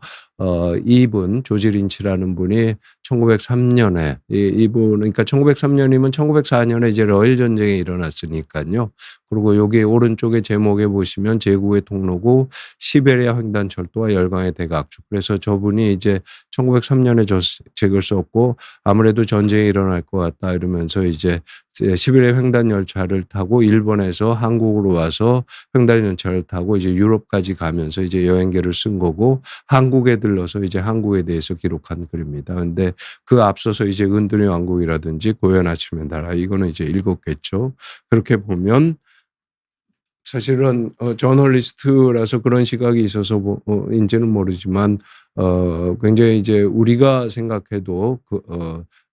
이분 조지 린치라는 분이 1903년에 이분 그러니까 1903년이면 1904년에 이제 러일 전쟁이 일어났으니까요. 그리고 여기 오른쪽에 제목에 보시면 제국의 통로고 시베리아 횡단철도와 열강의 대각축. 그래서 저분이 이제 1903년에 저 책을 썼고 아무래도 전쟁이 일어날 것 같다 이러면서 이제 시베리아 횡단 열차를 타고 일본에서 한국으로 와서 횡단 열차를 타고 이제 유럽까지 가면서 이제 여행기를 쓴 거고 한국에 들러서 이제 한국에 대해서 기록한 글입니다. 근데 그 앞서서 이제 은둔의 왕국이라든지 고요한 아침의 나라 이거는 이제 읽었겠죠. 그렇게 보면 사실은 저널리스트라서 그런 시각이 있어서 인지는 모르지만 굉장히 이제 우리가 생각해도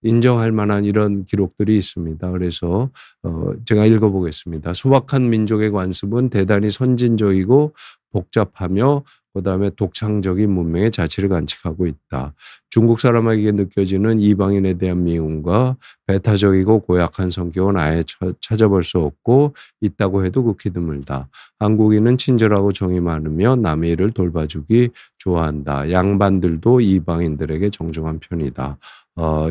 인정할 만한 이런 기록들이 있습니다. 그래서 제가 읽어보겠습니다. 소박한 민족의 관습은 대단히 선진적이고 복잡하며 그다음에 독창적인 문명의 자취를 간직하고 있다. 중국 사람에게 느껴지는 이방인에 대한 미움과 배타적이고 고약한 성격은 아예 찾아볼 수 없고 있다고 해도 극히 드물다. 한국인은 친절하고 정이 많으며 남의 일을 돌봐주기 좋아한다. 양반들도 이방인들에게 정중한 편이다.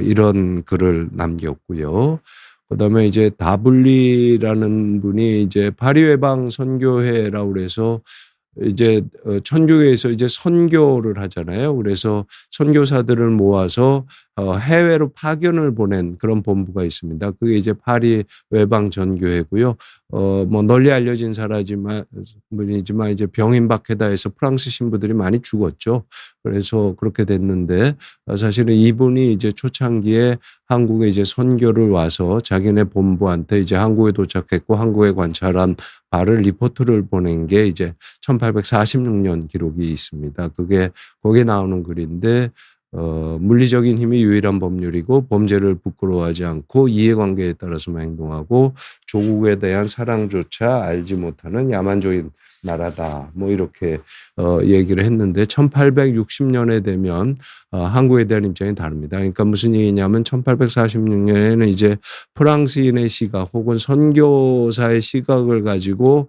이런 글을 남겼고요. 그다음에 이제 다블리라는 분이 이제 파리외방 선교회라고 그래서 이제 천주교에서 이제 선교를 하잖아요. 그래서 선교사들을 모아서 해외로 파견을 보낸 그런 본부가 있습니다. 그게 이제 파리 외방 전교회고요. 뭐 널리 알려진 분이지만 이제 병인박해다에서 프랑스 신부들이 많이 죽었죠. 그래서 그렇게 됐는데 사실은 이분이 이제 초창기에 한국에 이제 선교를 와서 자기네 본부한테 이제 한국에 도착했고 한국에 관찰한 바를 리포트를 보낸 게 이제 1846년 기록이 있습니다. 그게 거기에 나오는 글인데 물리적인 힘이 유일한 법률이고 범죄를 부끄러워하지 않고 이해관계에 따라서만 행동하고 조국에 대한 사랑조차 알지 못하는 야만적인 나라다. 뭐 이렇게 얘기를 했는데 1860년에 되면 한국에 대한 입장이 다릅니다. 그러니까 무슨 얘기냐면 1846년에는 이제 프랑스인의 시각 혹은 선교사의 시각을 가지고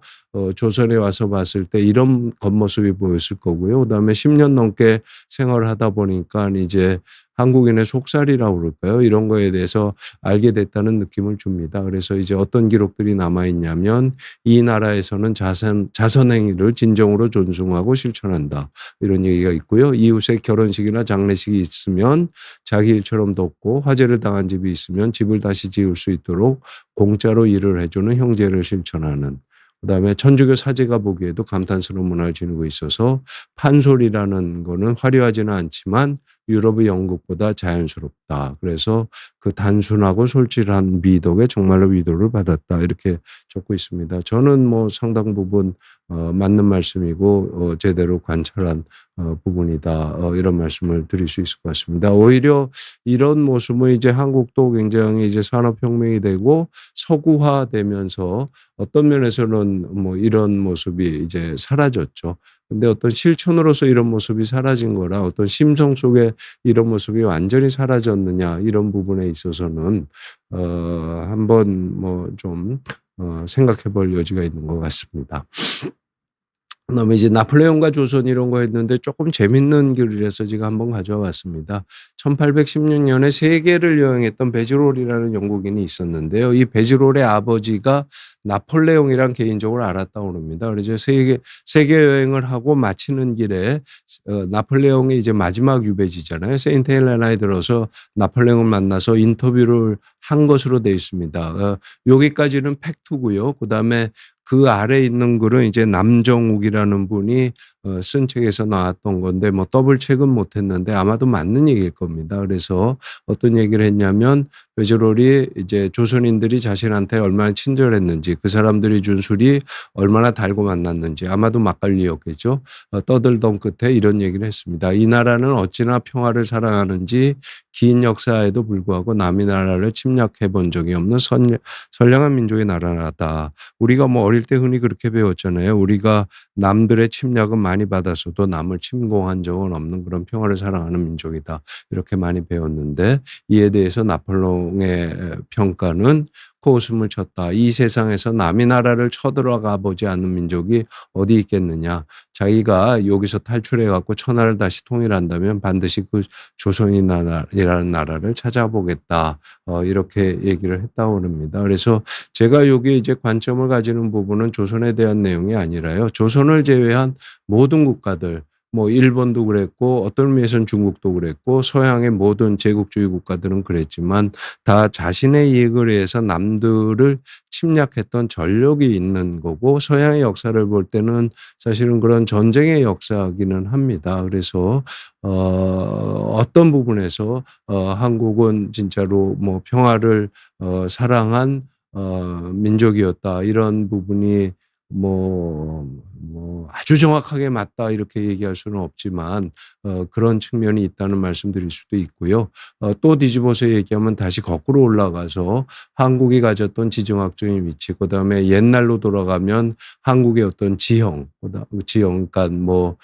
조선에 와서 봤을 때 이런 겉모습이 보였을 거고요. 그다음에 10년 넘게 생활을 하다 보니까 이제 한국인의 속살이라고 그럴까요? 이런 거에 대해서 알게 됐다는 느낌을 줍니다. 그래서 이제 어떤 기록들이 남아있냐면 이 나라에서는 자선행위를 진정으로 존중하고 실천한다. 이런 얘기가 있고요. 이웃의 결혼식이나 장례식이 있으면 자기 일처럼 돕고 화재를 당한 집이 있으면 집을 다시 지을 수 있도록 공짜로 일을 해주는 형제를 실천하는 그다음에 천주교 사제가 보기에도 감탄스러운 문화를 지니고 있어서 판소리라는 거는 화려하지는 않지만 유럽의 연극보다 자연스럽다. 그래서 그 단순하고 솔직한 미덕에 정말로 위로를 받았다. 이렇게 적고 있습니다. 저는 뭐 상당 부분 맞는 말씀이고 제대로 관찰한 부분이다. 이런 말씀을 드릴 수 있을 것 같습니다. 오히려 이런 모습은 이제 한국도 굉장히 이제 산업혁명이 되고 서구화되면서 어떤 면에서는 뭐 이런 모습이 이제 사라졌죠. 근데 어떤 실천으로서 이런 모습이 사라진 거라 어떤 심성 속에 이런 모습이 완전히 사라졌느냐 이런 부분에 있어서는 한번 뭐 좀 생각해 볼 여지가 있는 것 같습니다. 그다음에 이제 나폴레옹과 조선 이런 거 했는데 조금 재밌는 글이라서 제가 한번 가져와 봤습니다. 1816년에 세계를 여행했던 베즈롤이라는 영국인이 있었는데요. 이 베즈롤의 아버지가 나폴레옹이란 개인적으로 알았다고 합니다. 그래서 세계 여행을 하고 마치는 길에 나폴레옹이 이제 마지막 유배지잖아요. 세인트 헬레나에 들어서 나폴레옹을 만나서 인터뷰를 한 것으로 되어 있습니다. 여기까지는 팩트고요. 그다음에 그 아래 있는 글은 이제 남정욱이라는 분이 쓴 책에서 나왔던 건데 뭐 더블 체크는 못 했는데 아마도 맞는 얘기일 겁니다. 그래서 어떤 얘기를 했냐면 베즈롤이 이제 조선인들이 자신한테 얼마나 친절했는지 그 사람들이 준 술이 얼마나 달고 맛났는지 아마도 막걸리였겠죠. 떠들던 끝에 이런 얘기를 했습니다. 이 나라는 어찌나 평화를 사랑하는지 긴 역사에도 불구하고 남의 나라를 침략해 본 적이 없는 선량한 민족의 나라다. 우리가 뭐 어릴 때 흔히 그렇게 배웠잖아요. 우리가 남들의 침략은 많이 받았어도 남을 침공한 적은 없는 그런 평화를 사랑하는 민족이다. 이렇게 많이 배웠는데 이에 대해서 나폴레옹의 평가는 코웃음을 쳤다. 이 세상에서 남의 나라를 쳐들어가 보지 않는 민족이 어디 있겠느냐. 자기가 여기서 탈출해 갖고 천하를 다시 통일한다면 반드시 그 조선이라는 나라를 찾아보겠다. 이렇게 얘기를 했다고 합니다. 그래서 제가 여기에 이제 관점을 가지는 부분은 조선에 대한 내용이 아니라요. 조선을 제외한 모든 국가들 뭐 일본도 그랬고 어떤 의미에서는 중국도 그랬고 서양의 모든 제국주의 국가들은 그랬지만 다 자신의 이익을 위해서 남들을 침략했던 전력이 있는 거고 서양의 역사를 볼 때는 사실은 그런 전쟁의 역사이기는 합니다. 그래서 어떤 부분에서 한국은 진짜로 뭐 평화를 사랑한 민족이었다 이런 부분이 뭐 아주 정확하게 맞다 이렇게 얘기할 수는 없지만 그런 측면이 있다는 말씀드릴 수도 있고요. 또 뒤집어서 얘기하면 다시 거꾸로 올라가서 한국이 가졌던 지정학적인 위치, 그다음에 옛날로 돌아가면 한국의 어떤 지형, 그러니까 뭐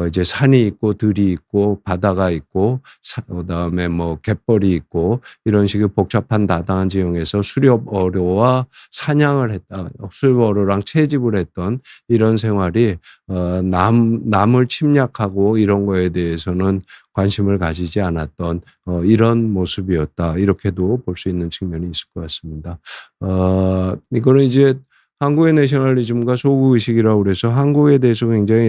이제 산이 있고 들이 있고 바다가 있고 그다음에 뭐 갯벌이 있고 이런 식의 복잡한 다당한 지형에서 수렵어류와 사냥을 했다. 수렵어류랑 채집을 했던 이런 생활이 남을 침략하고 이런 거에 대해서는 관심을 가지지 않았던 이런 모습이었다. 이렇게도 볼 수 있는 측면이 있을 것 같습니다. 이거는 이제 한국의 내셔널리즘과 소국의식이라고 그래서 한국에 대해서 굉장히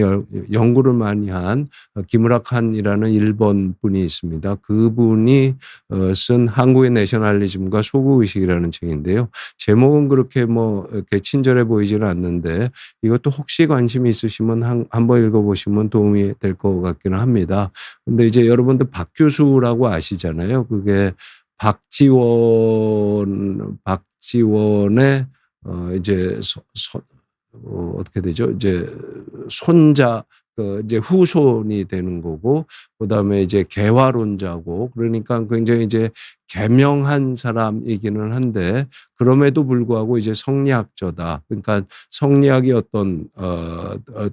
연구를 많이 한 김우락한이라는 일본 분이 있습니다. 그분이 쓴 한국의 내셔널리즘과 소국의식이라는 책인데요. 제목은 그렇게 뭐 이렇게 친절해 보이지는 않는데 이것도 혹시 관심이 있으시면 한번 읽어보시면 도움이 될 것 같기는 합니다. 근데 이제 여러분들 박규수라고 아시잖아요. 그게 박지원의 이제 어떻게 되죠? 이제 손자 이제 후손이 되는 거고 그다음에 이제 개화론자고 그러니까 굉장히 이제 개명한 사람이기는 한데 그럼에도 불구하고 이제 성리학자다. 그러니까 성리학의 어떤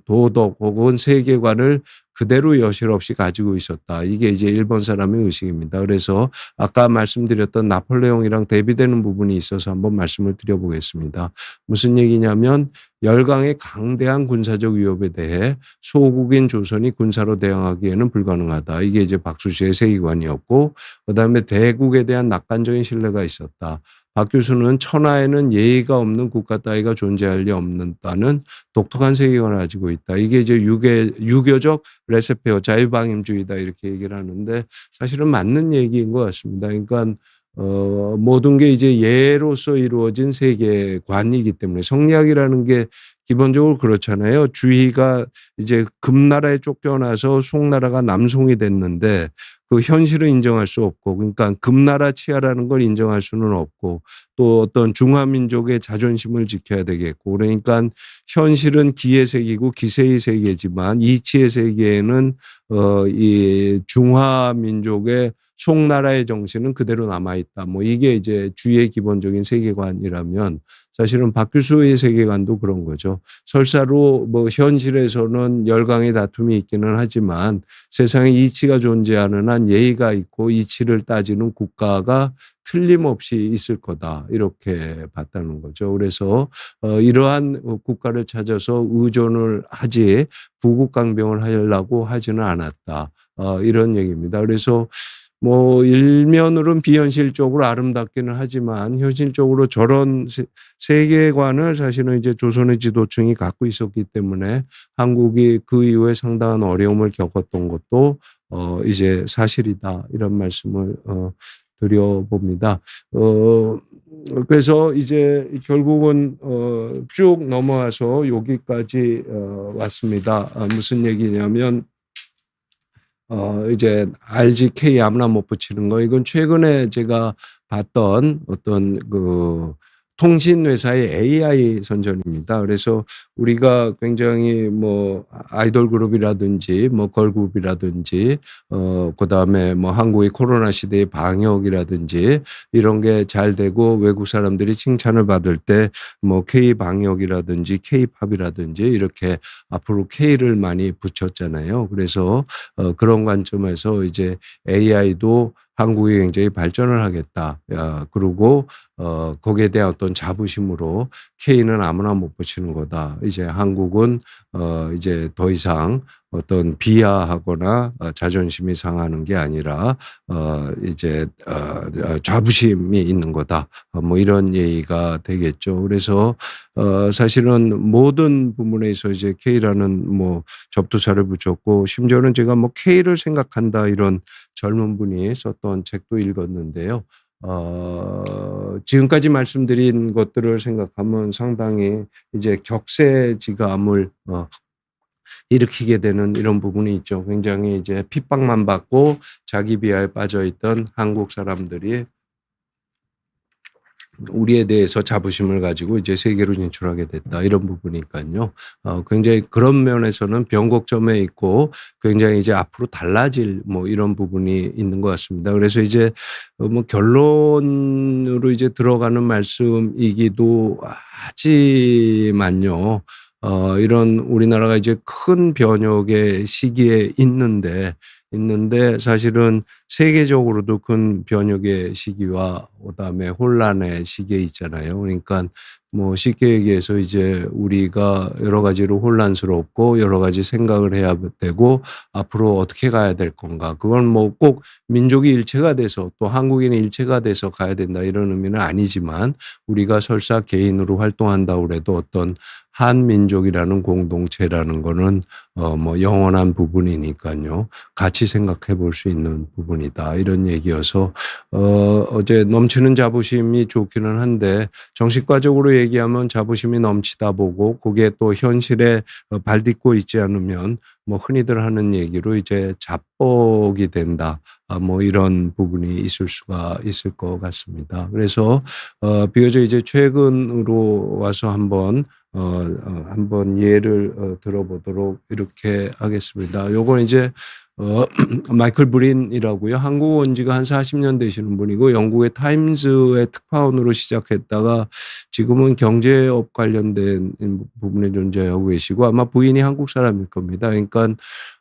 도덕 혹은 세계관을 그대로 여실 없이 가지고 있었다. 이게 이제 일본 사람의 의식입니다. 그래서 아까 말씀드렸던 나폴레옹이랑 대비되는 부분이 있어서 한번 말씀을 드려보겠습니다. 무슨 얘기냐면 열강의 강대한 군사적 위협에 대해 소국인 조선이 군사로 대응하기에는 불가능하다. 이게 이제 박수씨의 세계관이었고 그다음에 대국에 대한 낙관적인 신뢰가 있었다. 박 교수는 천하에는 예의가 없는 국가 따위가 존재할 리 없는다는 독특한 세계관을 가지고 있다. 이게 이제 유교적 레세페어 자유방임주의다 이렇게 얘기를 하는데 사실은 맞는 얘기인 것 같습니다. 그러니까 모든 게 이제 예로서 이루어진 세계관이기 때문에 성리학이라는 게 기본적으로 그렇잖아요. 주의가 이제 금나라에 쫓겨나서 송나라가 남송이 됐는데 그 현실을 인정할 수 없고 그러니까 금나라 치하라는 걸 인정할 수는 없고 또 어떤 중화민족의 자존심을 지켜야 되겠고 그러니까 현실은 기의 세계고 기세의 세계지만 이치의 세계에는 이 중화민족의 송나라의 정신은 그대로 남아있다. 뭐 이게 이제 주의 기본적인 세계관이라면 사실은 박규수의 세계관도 그런 거죠. 설사로 뭐 현실에서는 열강의 다툼이 있기는 하지만 세상에 이치가 존재하는 한 예의가 있고 이치를 따지는 국가가 틀림없이 있을 거다. 이렇게 봤다는 거죠. 그래서 이러한 국가를 찾아서 의존을 하지 부국강병을 하려고 하지는 않았다. 이런 얘기입니다. 그래서 뭐 일면으로는 비현실적으로 아름답기는 하지만 현실적으로 저런 세계관을 사실은 이제 조선의 지도층이 갖고 있었기 때문에 한국이 그 이후에 상당한 어려움을 겪었던 것도 이제 사실이다. 이런 말씀을 드려봅니다. 그래서 이제 결국은 쭉 넘어와서 여기까지 왔습니다. 무슨 얘기냐면 이제 RG, K 아무나 못 붙이는 거, 이건 최근에 제가 봤던 어떤 그 통신 회사의 AI 선전입니다. 그래서 우리가 굉장히 뭐 아이돌 그룹이라든지 뭐 걸그룹이라든지 그다음에 뭐 한국의 코로나 시대의 방역이라든지 이런 게 잘 되고 외국 사람들이 칭찬을 받을 때 뭐 K 방역이라든지 K 팝이라든지 이렇게 앞으로 K를 많이 붙였잖아요. 그래서 그런 관점에서 이제 AI도 한국이 굉장히 발전을 하겠다. 그리고 거기에 대한 어떤 자부심으로 K는 아무나 못 붙이는 거다. 이제 한국은 이제 더 이상 어떤 비하하거나 자존심이 상하는 게 아니라 이제 자부심이 있는 거다. 뭐 이런 얘기가 되겠죠. 그래서 사실은 모든 부분에서 이제 K라는 뭐 접두사를 붙였고, 심지어는 제가 뭐 K를 생각한다 이런 젊은 분이 썼던 책도 읽었는데요. 지금까지 말씀드린 것들을 생각하면 상당히 이제 격세지감을 일으키게 되는 이런 부분이 있죠. 굉장히 이제 핍박만 받고 자기 비하에 빠져 있던 한국 사람들이 우리에 대해서 자부심을 가지고 이제 세계로 진출하게 됐다. 이런 부분이니까요. 굉장히 그런 면에서는 변곡점에 있고 굉장히 이제 앞으로 달라질 뭐 이런 부분이 있는 것 같습니다. 그래서 이제 뭐 결론으로 이제 들어가는 말씀이기도 하지만요. 이런 우리나라가 이제 큰 변혁의 시기에 있는데 사실은 세계적으로도 큰 변혁의 시기와 그다음에 혼란의 시기에 있잖아요. 그러니까 뭐 쉽게 얘기해서 이제 우리가 여러 가지로 혼란스럽고 여러 가지 생각을 해야 되고 앞으로 어떻게 가야 될 건가. 그건 뭐 꼭 민족이 일체가 돼서 또 한국인이 일체가 돼서 가야 된다 이런 의미는 아니지만, 우리가 설사 개인으로 활동한다고 해도 어떤 한민족이라는 공동체라는 거는 뭐 영원한 부분이니까요. 같이 생각해 볼 수 있는 부분이다. 이런 얘기여서 어제 넘치는 자부심이 좋기는 한데, 정신과적으로 얘기하면 자부심이 넘치다 보고 그게 또 현실에 발딛고 있지 않으면 뭐 흔히들 하는 얘기로 이제 자뻑이 된다. 뭐 이런 부분이 있을 수가 있을 것 같습니다. 그래서 비교적 이제 최근으로 와서 한번 예를 들어보도록 이렇게 하겠습니다. 요건 이제 마이클 브린이라고요. 한국 온 지가 한 40년 되시는 분이고, 영국의 타임즈의 특파원으로 시작했다가 지금은 경제업 관련된 부분에 존재하고 계시고, 아마 부인이 한국 사람일 겁니다. 그러니까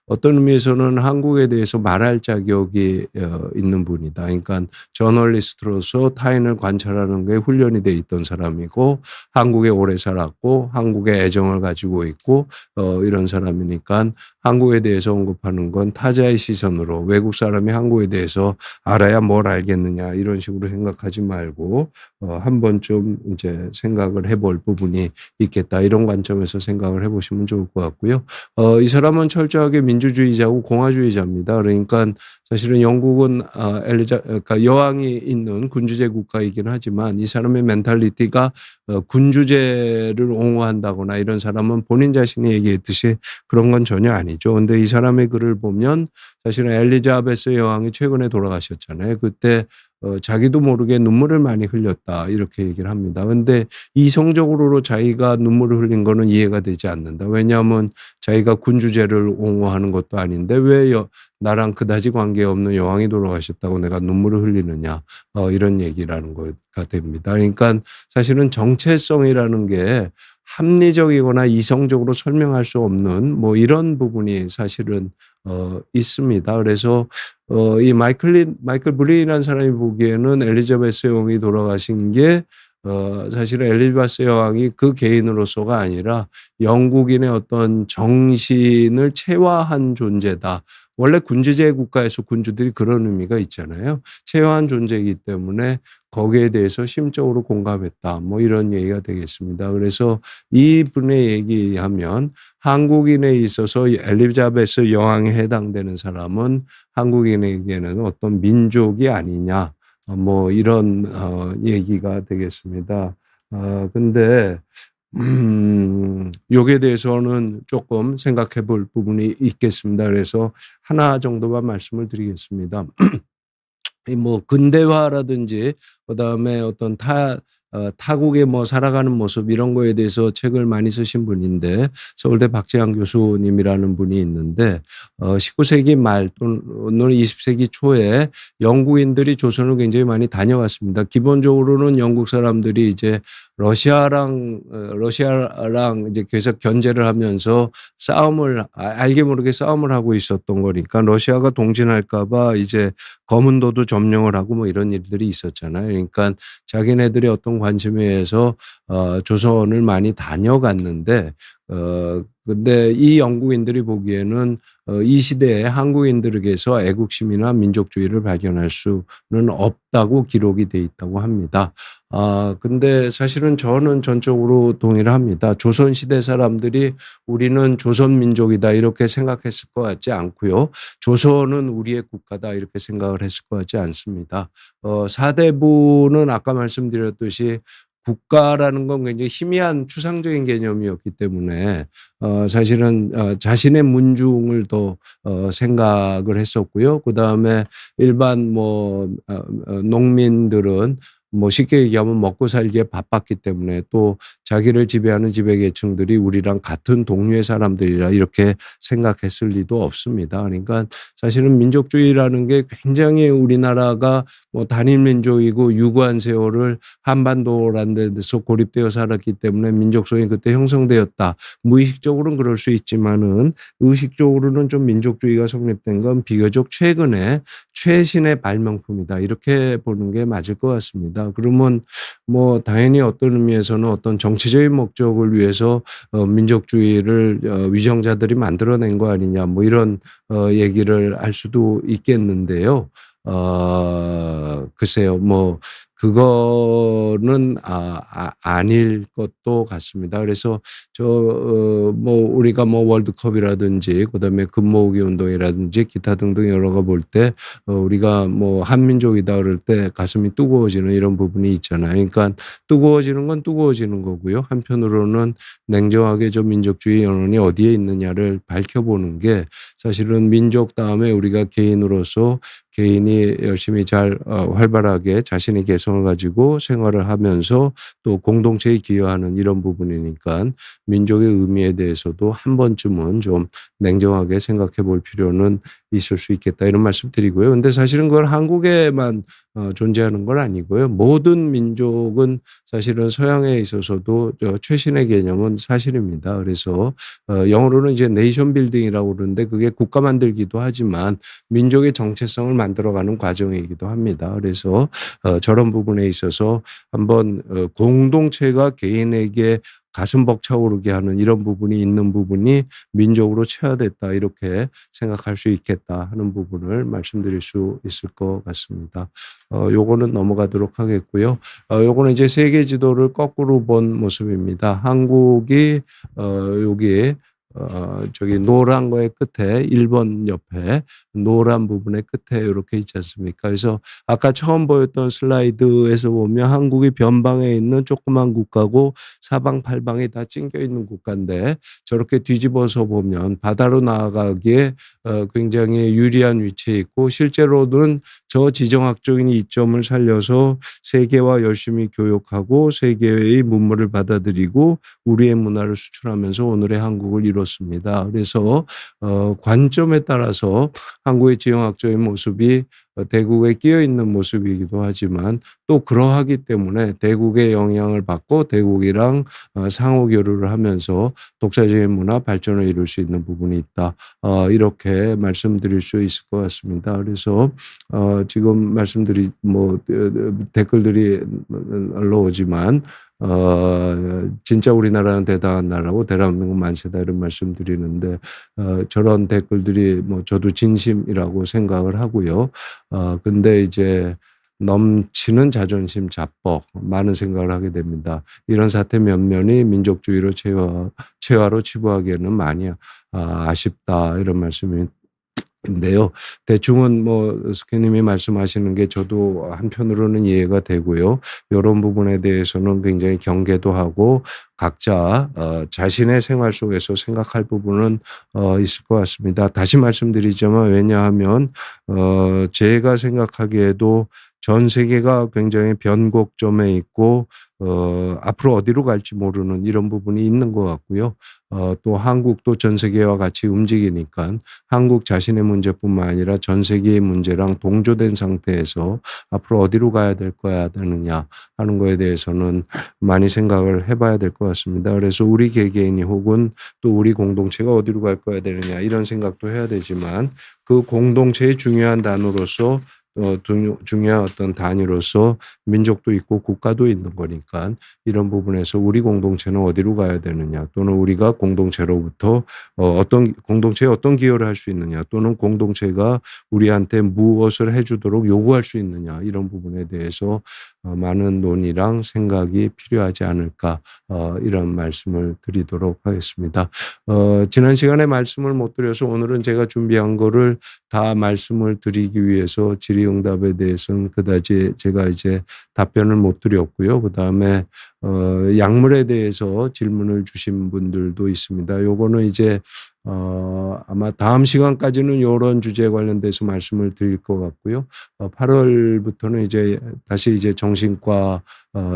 어떤 의미에서는 한국에 대해서 말할 자격이 있는 분이다. 그러니까 저널리스트로서 타인을 관찰하는 게 훈련이 돼 있던 사람이고, 한국에 오래 살았고 한국에 애정을 가지고 있고 이런 사람이니까 한국에 대해서 언급하는 건 타자의 시선으로, 외국 사람이 한국에 대해서 알아야 뭘 알겠느냐 이런 식으로 생각하지 말고 한번 좀 이제 생각을 해볼 부분이 있겠다. 이런 관점에서 생각을 해보시면 좋을 것 같고요. 이 사람은 철저하게 민주주의자고 공화주의자입니다. 그러니까 사실은 영국은 그러니까 여왕이 있는 군주제 국가이긴 하지만 이 사람의 멘탈리티가 군주제를 옹호한다거나 이런 사람은 본인 자신이 얘기했듯이 그런 건 전혀 아니죠. 근데 이 사람의 글을 보면 사실은 엘리자베스 여왕이 최근에 돌아가셨잖아요. 그때 자기도 모르게 눈물을 많이 흘렸다 이렇게 얘기를 합니다. 근데 이성적으로 자기가 눈물을 흘린 거는 이해가 되지 않는다. 왜냐하면 자기가 군주제를 옹호하는 것도 아닌데 왜 나랑 그다지 관계없는 여왕이 돌아가셨다고 내가 눈물을 흘리느냐, 이런 얘기라는 거가 됩니다. 그러니까 사실은 정체성이라는 게 합리적이거나 이성적으로 설명할 수 없는 뭐 이런 부분이 사실은 있습니다. 그래서 이 마이클 브린이라는 사람이 보기에는 엘리자베스 여왕이 돌아가신 게 사실은 엘리자베스 여왕이 그 개인으로서가 아니라 영국인의 어떤 정신을 체화한 존재다. 원래 군주제 국가에서 군주들이 그런 의미가 있잖아요. 체화한 존재이기 때문에 거기에 대해서 심적으로 공감했다. 뭐 이런 얘기가 되겠습니다. 그래서 이분의 얘기하면 한국인에 있어서 엘리자베스 여왕에 해당되는 사람은 한국인에게는 어떤 민족이 아니냐. 뭐 이런 얘기가 되겠습니다. 근데 요게 대해서는 조금 생각해 볼 부분이 있겠습니다. 그래서 하나 정도만 말씀을 드리겠습니다. 이 뭐 근대화라든지 그다음에 어떤 타국의 뭐 살아가는 모습 이런 거에 대해서 책을 많이 쓰신 분인데 서울대 박재환 교수님이라는 분이 있는데 19세기 말 또는 20세기 초에 영국인들이 조선을 굉장히 많이 다녀왔습니다. 기본적으로는 영국 사람들이 이제 러시아랑 이제 계속 견제를 하면서 싸움을 알게 모르게 싸움을 하고 있었던 거니까 러시아가 동진할까 봐 이제 거문도도 점령을 하고 뭐 이런 일들이 있었잖아요. 그러니까 자기네들의 어떤 관심에 의해서 조선을 많이 다녀갔는데 근데 이 영국인들이 보기에는 이 시대에 한국인들에게서 애국심이나 민족주의를 발견할 수는 없다고 기록이 돼 있다고 합니다. 근데 사실은 저는 전적으로 동의를 합니다. 조선시대 사람들이 우리는 조선민족이다 이렇게 생각했을 것 같지 않고요. 조선은 우리의 국가다 이렇게 생각을 했을 것 같지 않습니다. 사대부는 아까 말씀드렸듯이 국가라는 건 굉장히 희미한 추상적인 개념이었기 때문에 사실은 자신의 문중을 더 생각을 했었고요. 그다음에 일반 뭐 농민들은 뭐 쉽게 얘기하면 먹고 살기에 바빴기 때문에 또 자기를 지배하는 지배계층들이 우리랑 같은 동류의 사람들이라 이렇게 생각했을 리도 없습니다. 그러니까 사실은 민족주의라는 게 굉장히 우리나라가 뭐 단일민족이고 유구한 세월을 한반도라는 데서 고립되어 살았기 때문에 민족성이 그때 형성되었다. 무의식적으로는 그럴 수 있지만은 의식적으로는 좀 민족주의가 성립된 건 비교적 최근에 최신의 발명품이다. 이렇게 보는 게 맞을 것 같습니다. 그러면 뭐 당연히 어떤 의미에서는 어떤 정치적인 목적을 위해서 민족주의를 위정자들이 만들어낸 거 아니냐 뭐 이런 얘기를 할 수도 있겠는데요. 글쎄요, 뭐, 그거는, 아닐 것도 같습니다. 그래서 뭐, 우리가 뭐 월드컵이라든지, 그 다음에 금모으기 운동이라든지 기타 등등 여러 거 볼 때, 우리가 뭐 한민족이다 그럴 때 가슴이 뜨거워지는 이런 부분이 있잖아요. 그러니까 뜨거워지는 건 뜨거워지는 거고요. 한편으로는 냉정하게 좀 민족주의 연원이 어디에 있느냐를 밝혀보는 게 사실은 민족 다음에 우리가 개인으로서 개인이 열심히 잘 활발하게 자신의 개성을 가지고 생활을 하면서 또 공동체에 기여하는 이런 부분이니까 민족의 의미에 대해서도 한 번쯤은 좀 냉정하게 생각해 볼 필요는 있을 수 있겠다 이런 말씀 드리고요. 근데 사실은 그걸 한국에만 존재하는 건 아니고요. 모든 민족은 사실은 서양에 있어서도 최신의 개념은 사실입니다. 그래서 영어로는 이제 네이션 빌딩이라고 그러는데 그게 국가 만들기도 하지만 민족의 정체성을 만들어가는 과정이기도 합니다. 그래서 저런 부분에 있어서 한번 공동체가 개인에게 가슴 벅차오르게 하는 이런 부분이 있는 부분이 민족으로 체화됐다 이렇게 생각할 수 있겠다 하는 부분을 말씀드릴 수 있을 것 같습니다. 요거는 넘어가도록 하겠고요. 요거는 이제 세계 지도를 거꾸로 본 모습입니다. 한국이 여기 저기 노란 거의 끝에 일본 옆에 노란 부분의 끝에 이렇게 있지 않습니까? 그래서 아까 처음 보였던 슬라이드에서 보면 한국이 변방에 있는 조그만 국가고 사방팔방이 다 찡겨 있는 국가인데 저렇게 뒤집어서 보면 바다로 나아가기에 굉장히 유리한 위치에 있고 실제로는 저 지정학적인 이점을 살려서 세계와 열심히 교역하고 세계의 문물을 받아들이고 우리의 문화를 수출하면서 오늘의 한국을 이뤘습니다. 그래서 관점에 따라서 한국의 지정학적인 모습이 대국에 끼어 있는 모습이기도 하지만 또 그러하기 때문에 대국의 영향을 받고 대국이랑 상호 교류를 하면서 독자적인 문화 발전을 이룰 수 있는 부분이 있다. 이렇게 말씀드릴 수 있을 것 같습니다. 그래서 지금 말씀드린 뭐 댓글들이 올라오지만 진짜 우리나라는 대단한 나라고 대한민국 만세다 이런 말씀드리는데 저런 댓글들이 뭐 저도 진심이라고 생각을 하고요. 근데 이제 넘치는 자존심 자뻑 많은 생각을 하게 됩니다. 이런 사태 면면이 민족주의로 체화로 치부하기에는 많이 아쉽다 이런 말씀이 인데요. 대충은 뭐 스키님이 말씀하시는 게 저도 한편으로는 이해가 되고요. 요런 부분에 대해서는 굉장히 경계도 하고 각자 자신의 생활 속에서 생각할 부분은 있을 것 같습니다. 다시 말씀드리지만 왜냐하면 제가 생각하기에도 전 세계가 굉장히 변곡점에 있고 앞으로 어디로 갈지 모르는 이런 부분이 있는 것 같고요. 또 한국도 전 세계와 같이 움직이니까 한국 자신의 문제뿐만 아니라 전 세계의 문제랑 동조된 상태에서 앞으로 어디로 가야 될 거야 되느냐 하는 거에 대해서는 많이 생각을 해봐야 될 것 같습니다. 그래서 우리 개개인이 혹은 또 우리 공동체가 어디로 갈 거야 되느냐 이런 생각도 해야 되지만 그 공동체의 중요한 단어로서 중요한 어떤 단위로서 민족도 있고 국가도 있는 거니까 이런 부분에서 우리 공동체는 어디로 가야 되느냐 또는 우리가 공동체로부터 어떤 공동체에 어떤 기여를 할 수 있느냐 또는 공동체가 우리한테 무엇을 해주도록 요구할 수 있느냐 이런 부분에 대해서 많은 논의랑 생각이 필요하지 않을까 이런 말씀을 드리도록 하겠습니다. 지난 시간에 말씀을 못 드려서 오늘은 제가 준비한 거를 다 말씀을 드리기 위해서 질의응답에 대해서는 그다지 제가 이제 답변을 못 드렸고요. 그다음에 약물에 대해서 질문을 주신 분들도 있습니다. 요거는 이제 아마 다음 시간까지는 요런 주제에 관련돼서 말씀을 드릴 것 같고요. 8월부터는 이제 다시 이제 정신과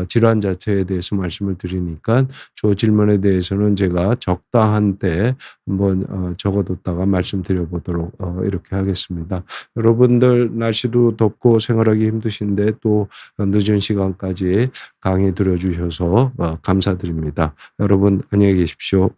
질환 자체에 대해서 말씀을 드리니까 저 질문에 대해서는 제가 적당한 때 한번 적어뒀다가 말씀드려보도록 이렇게 하겠습니다. 여러분들 날씨도 덥고 생활하기 힘드신데 또 늦은 시간까지 강의 들어주셔서 감사드립니다. 여러분 안녕히 계십시오.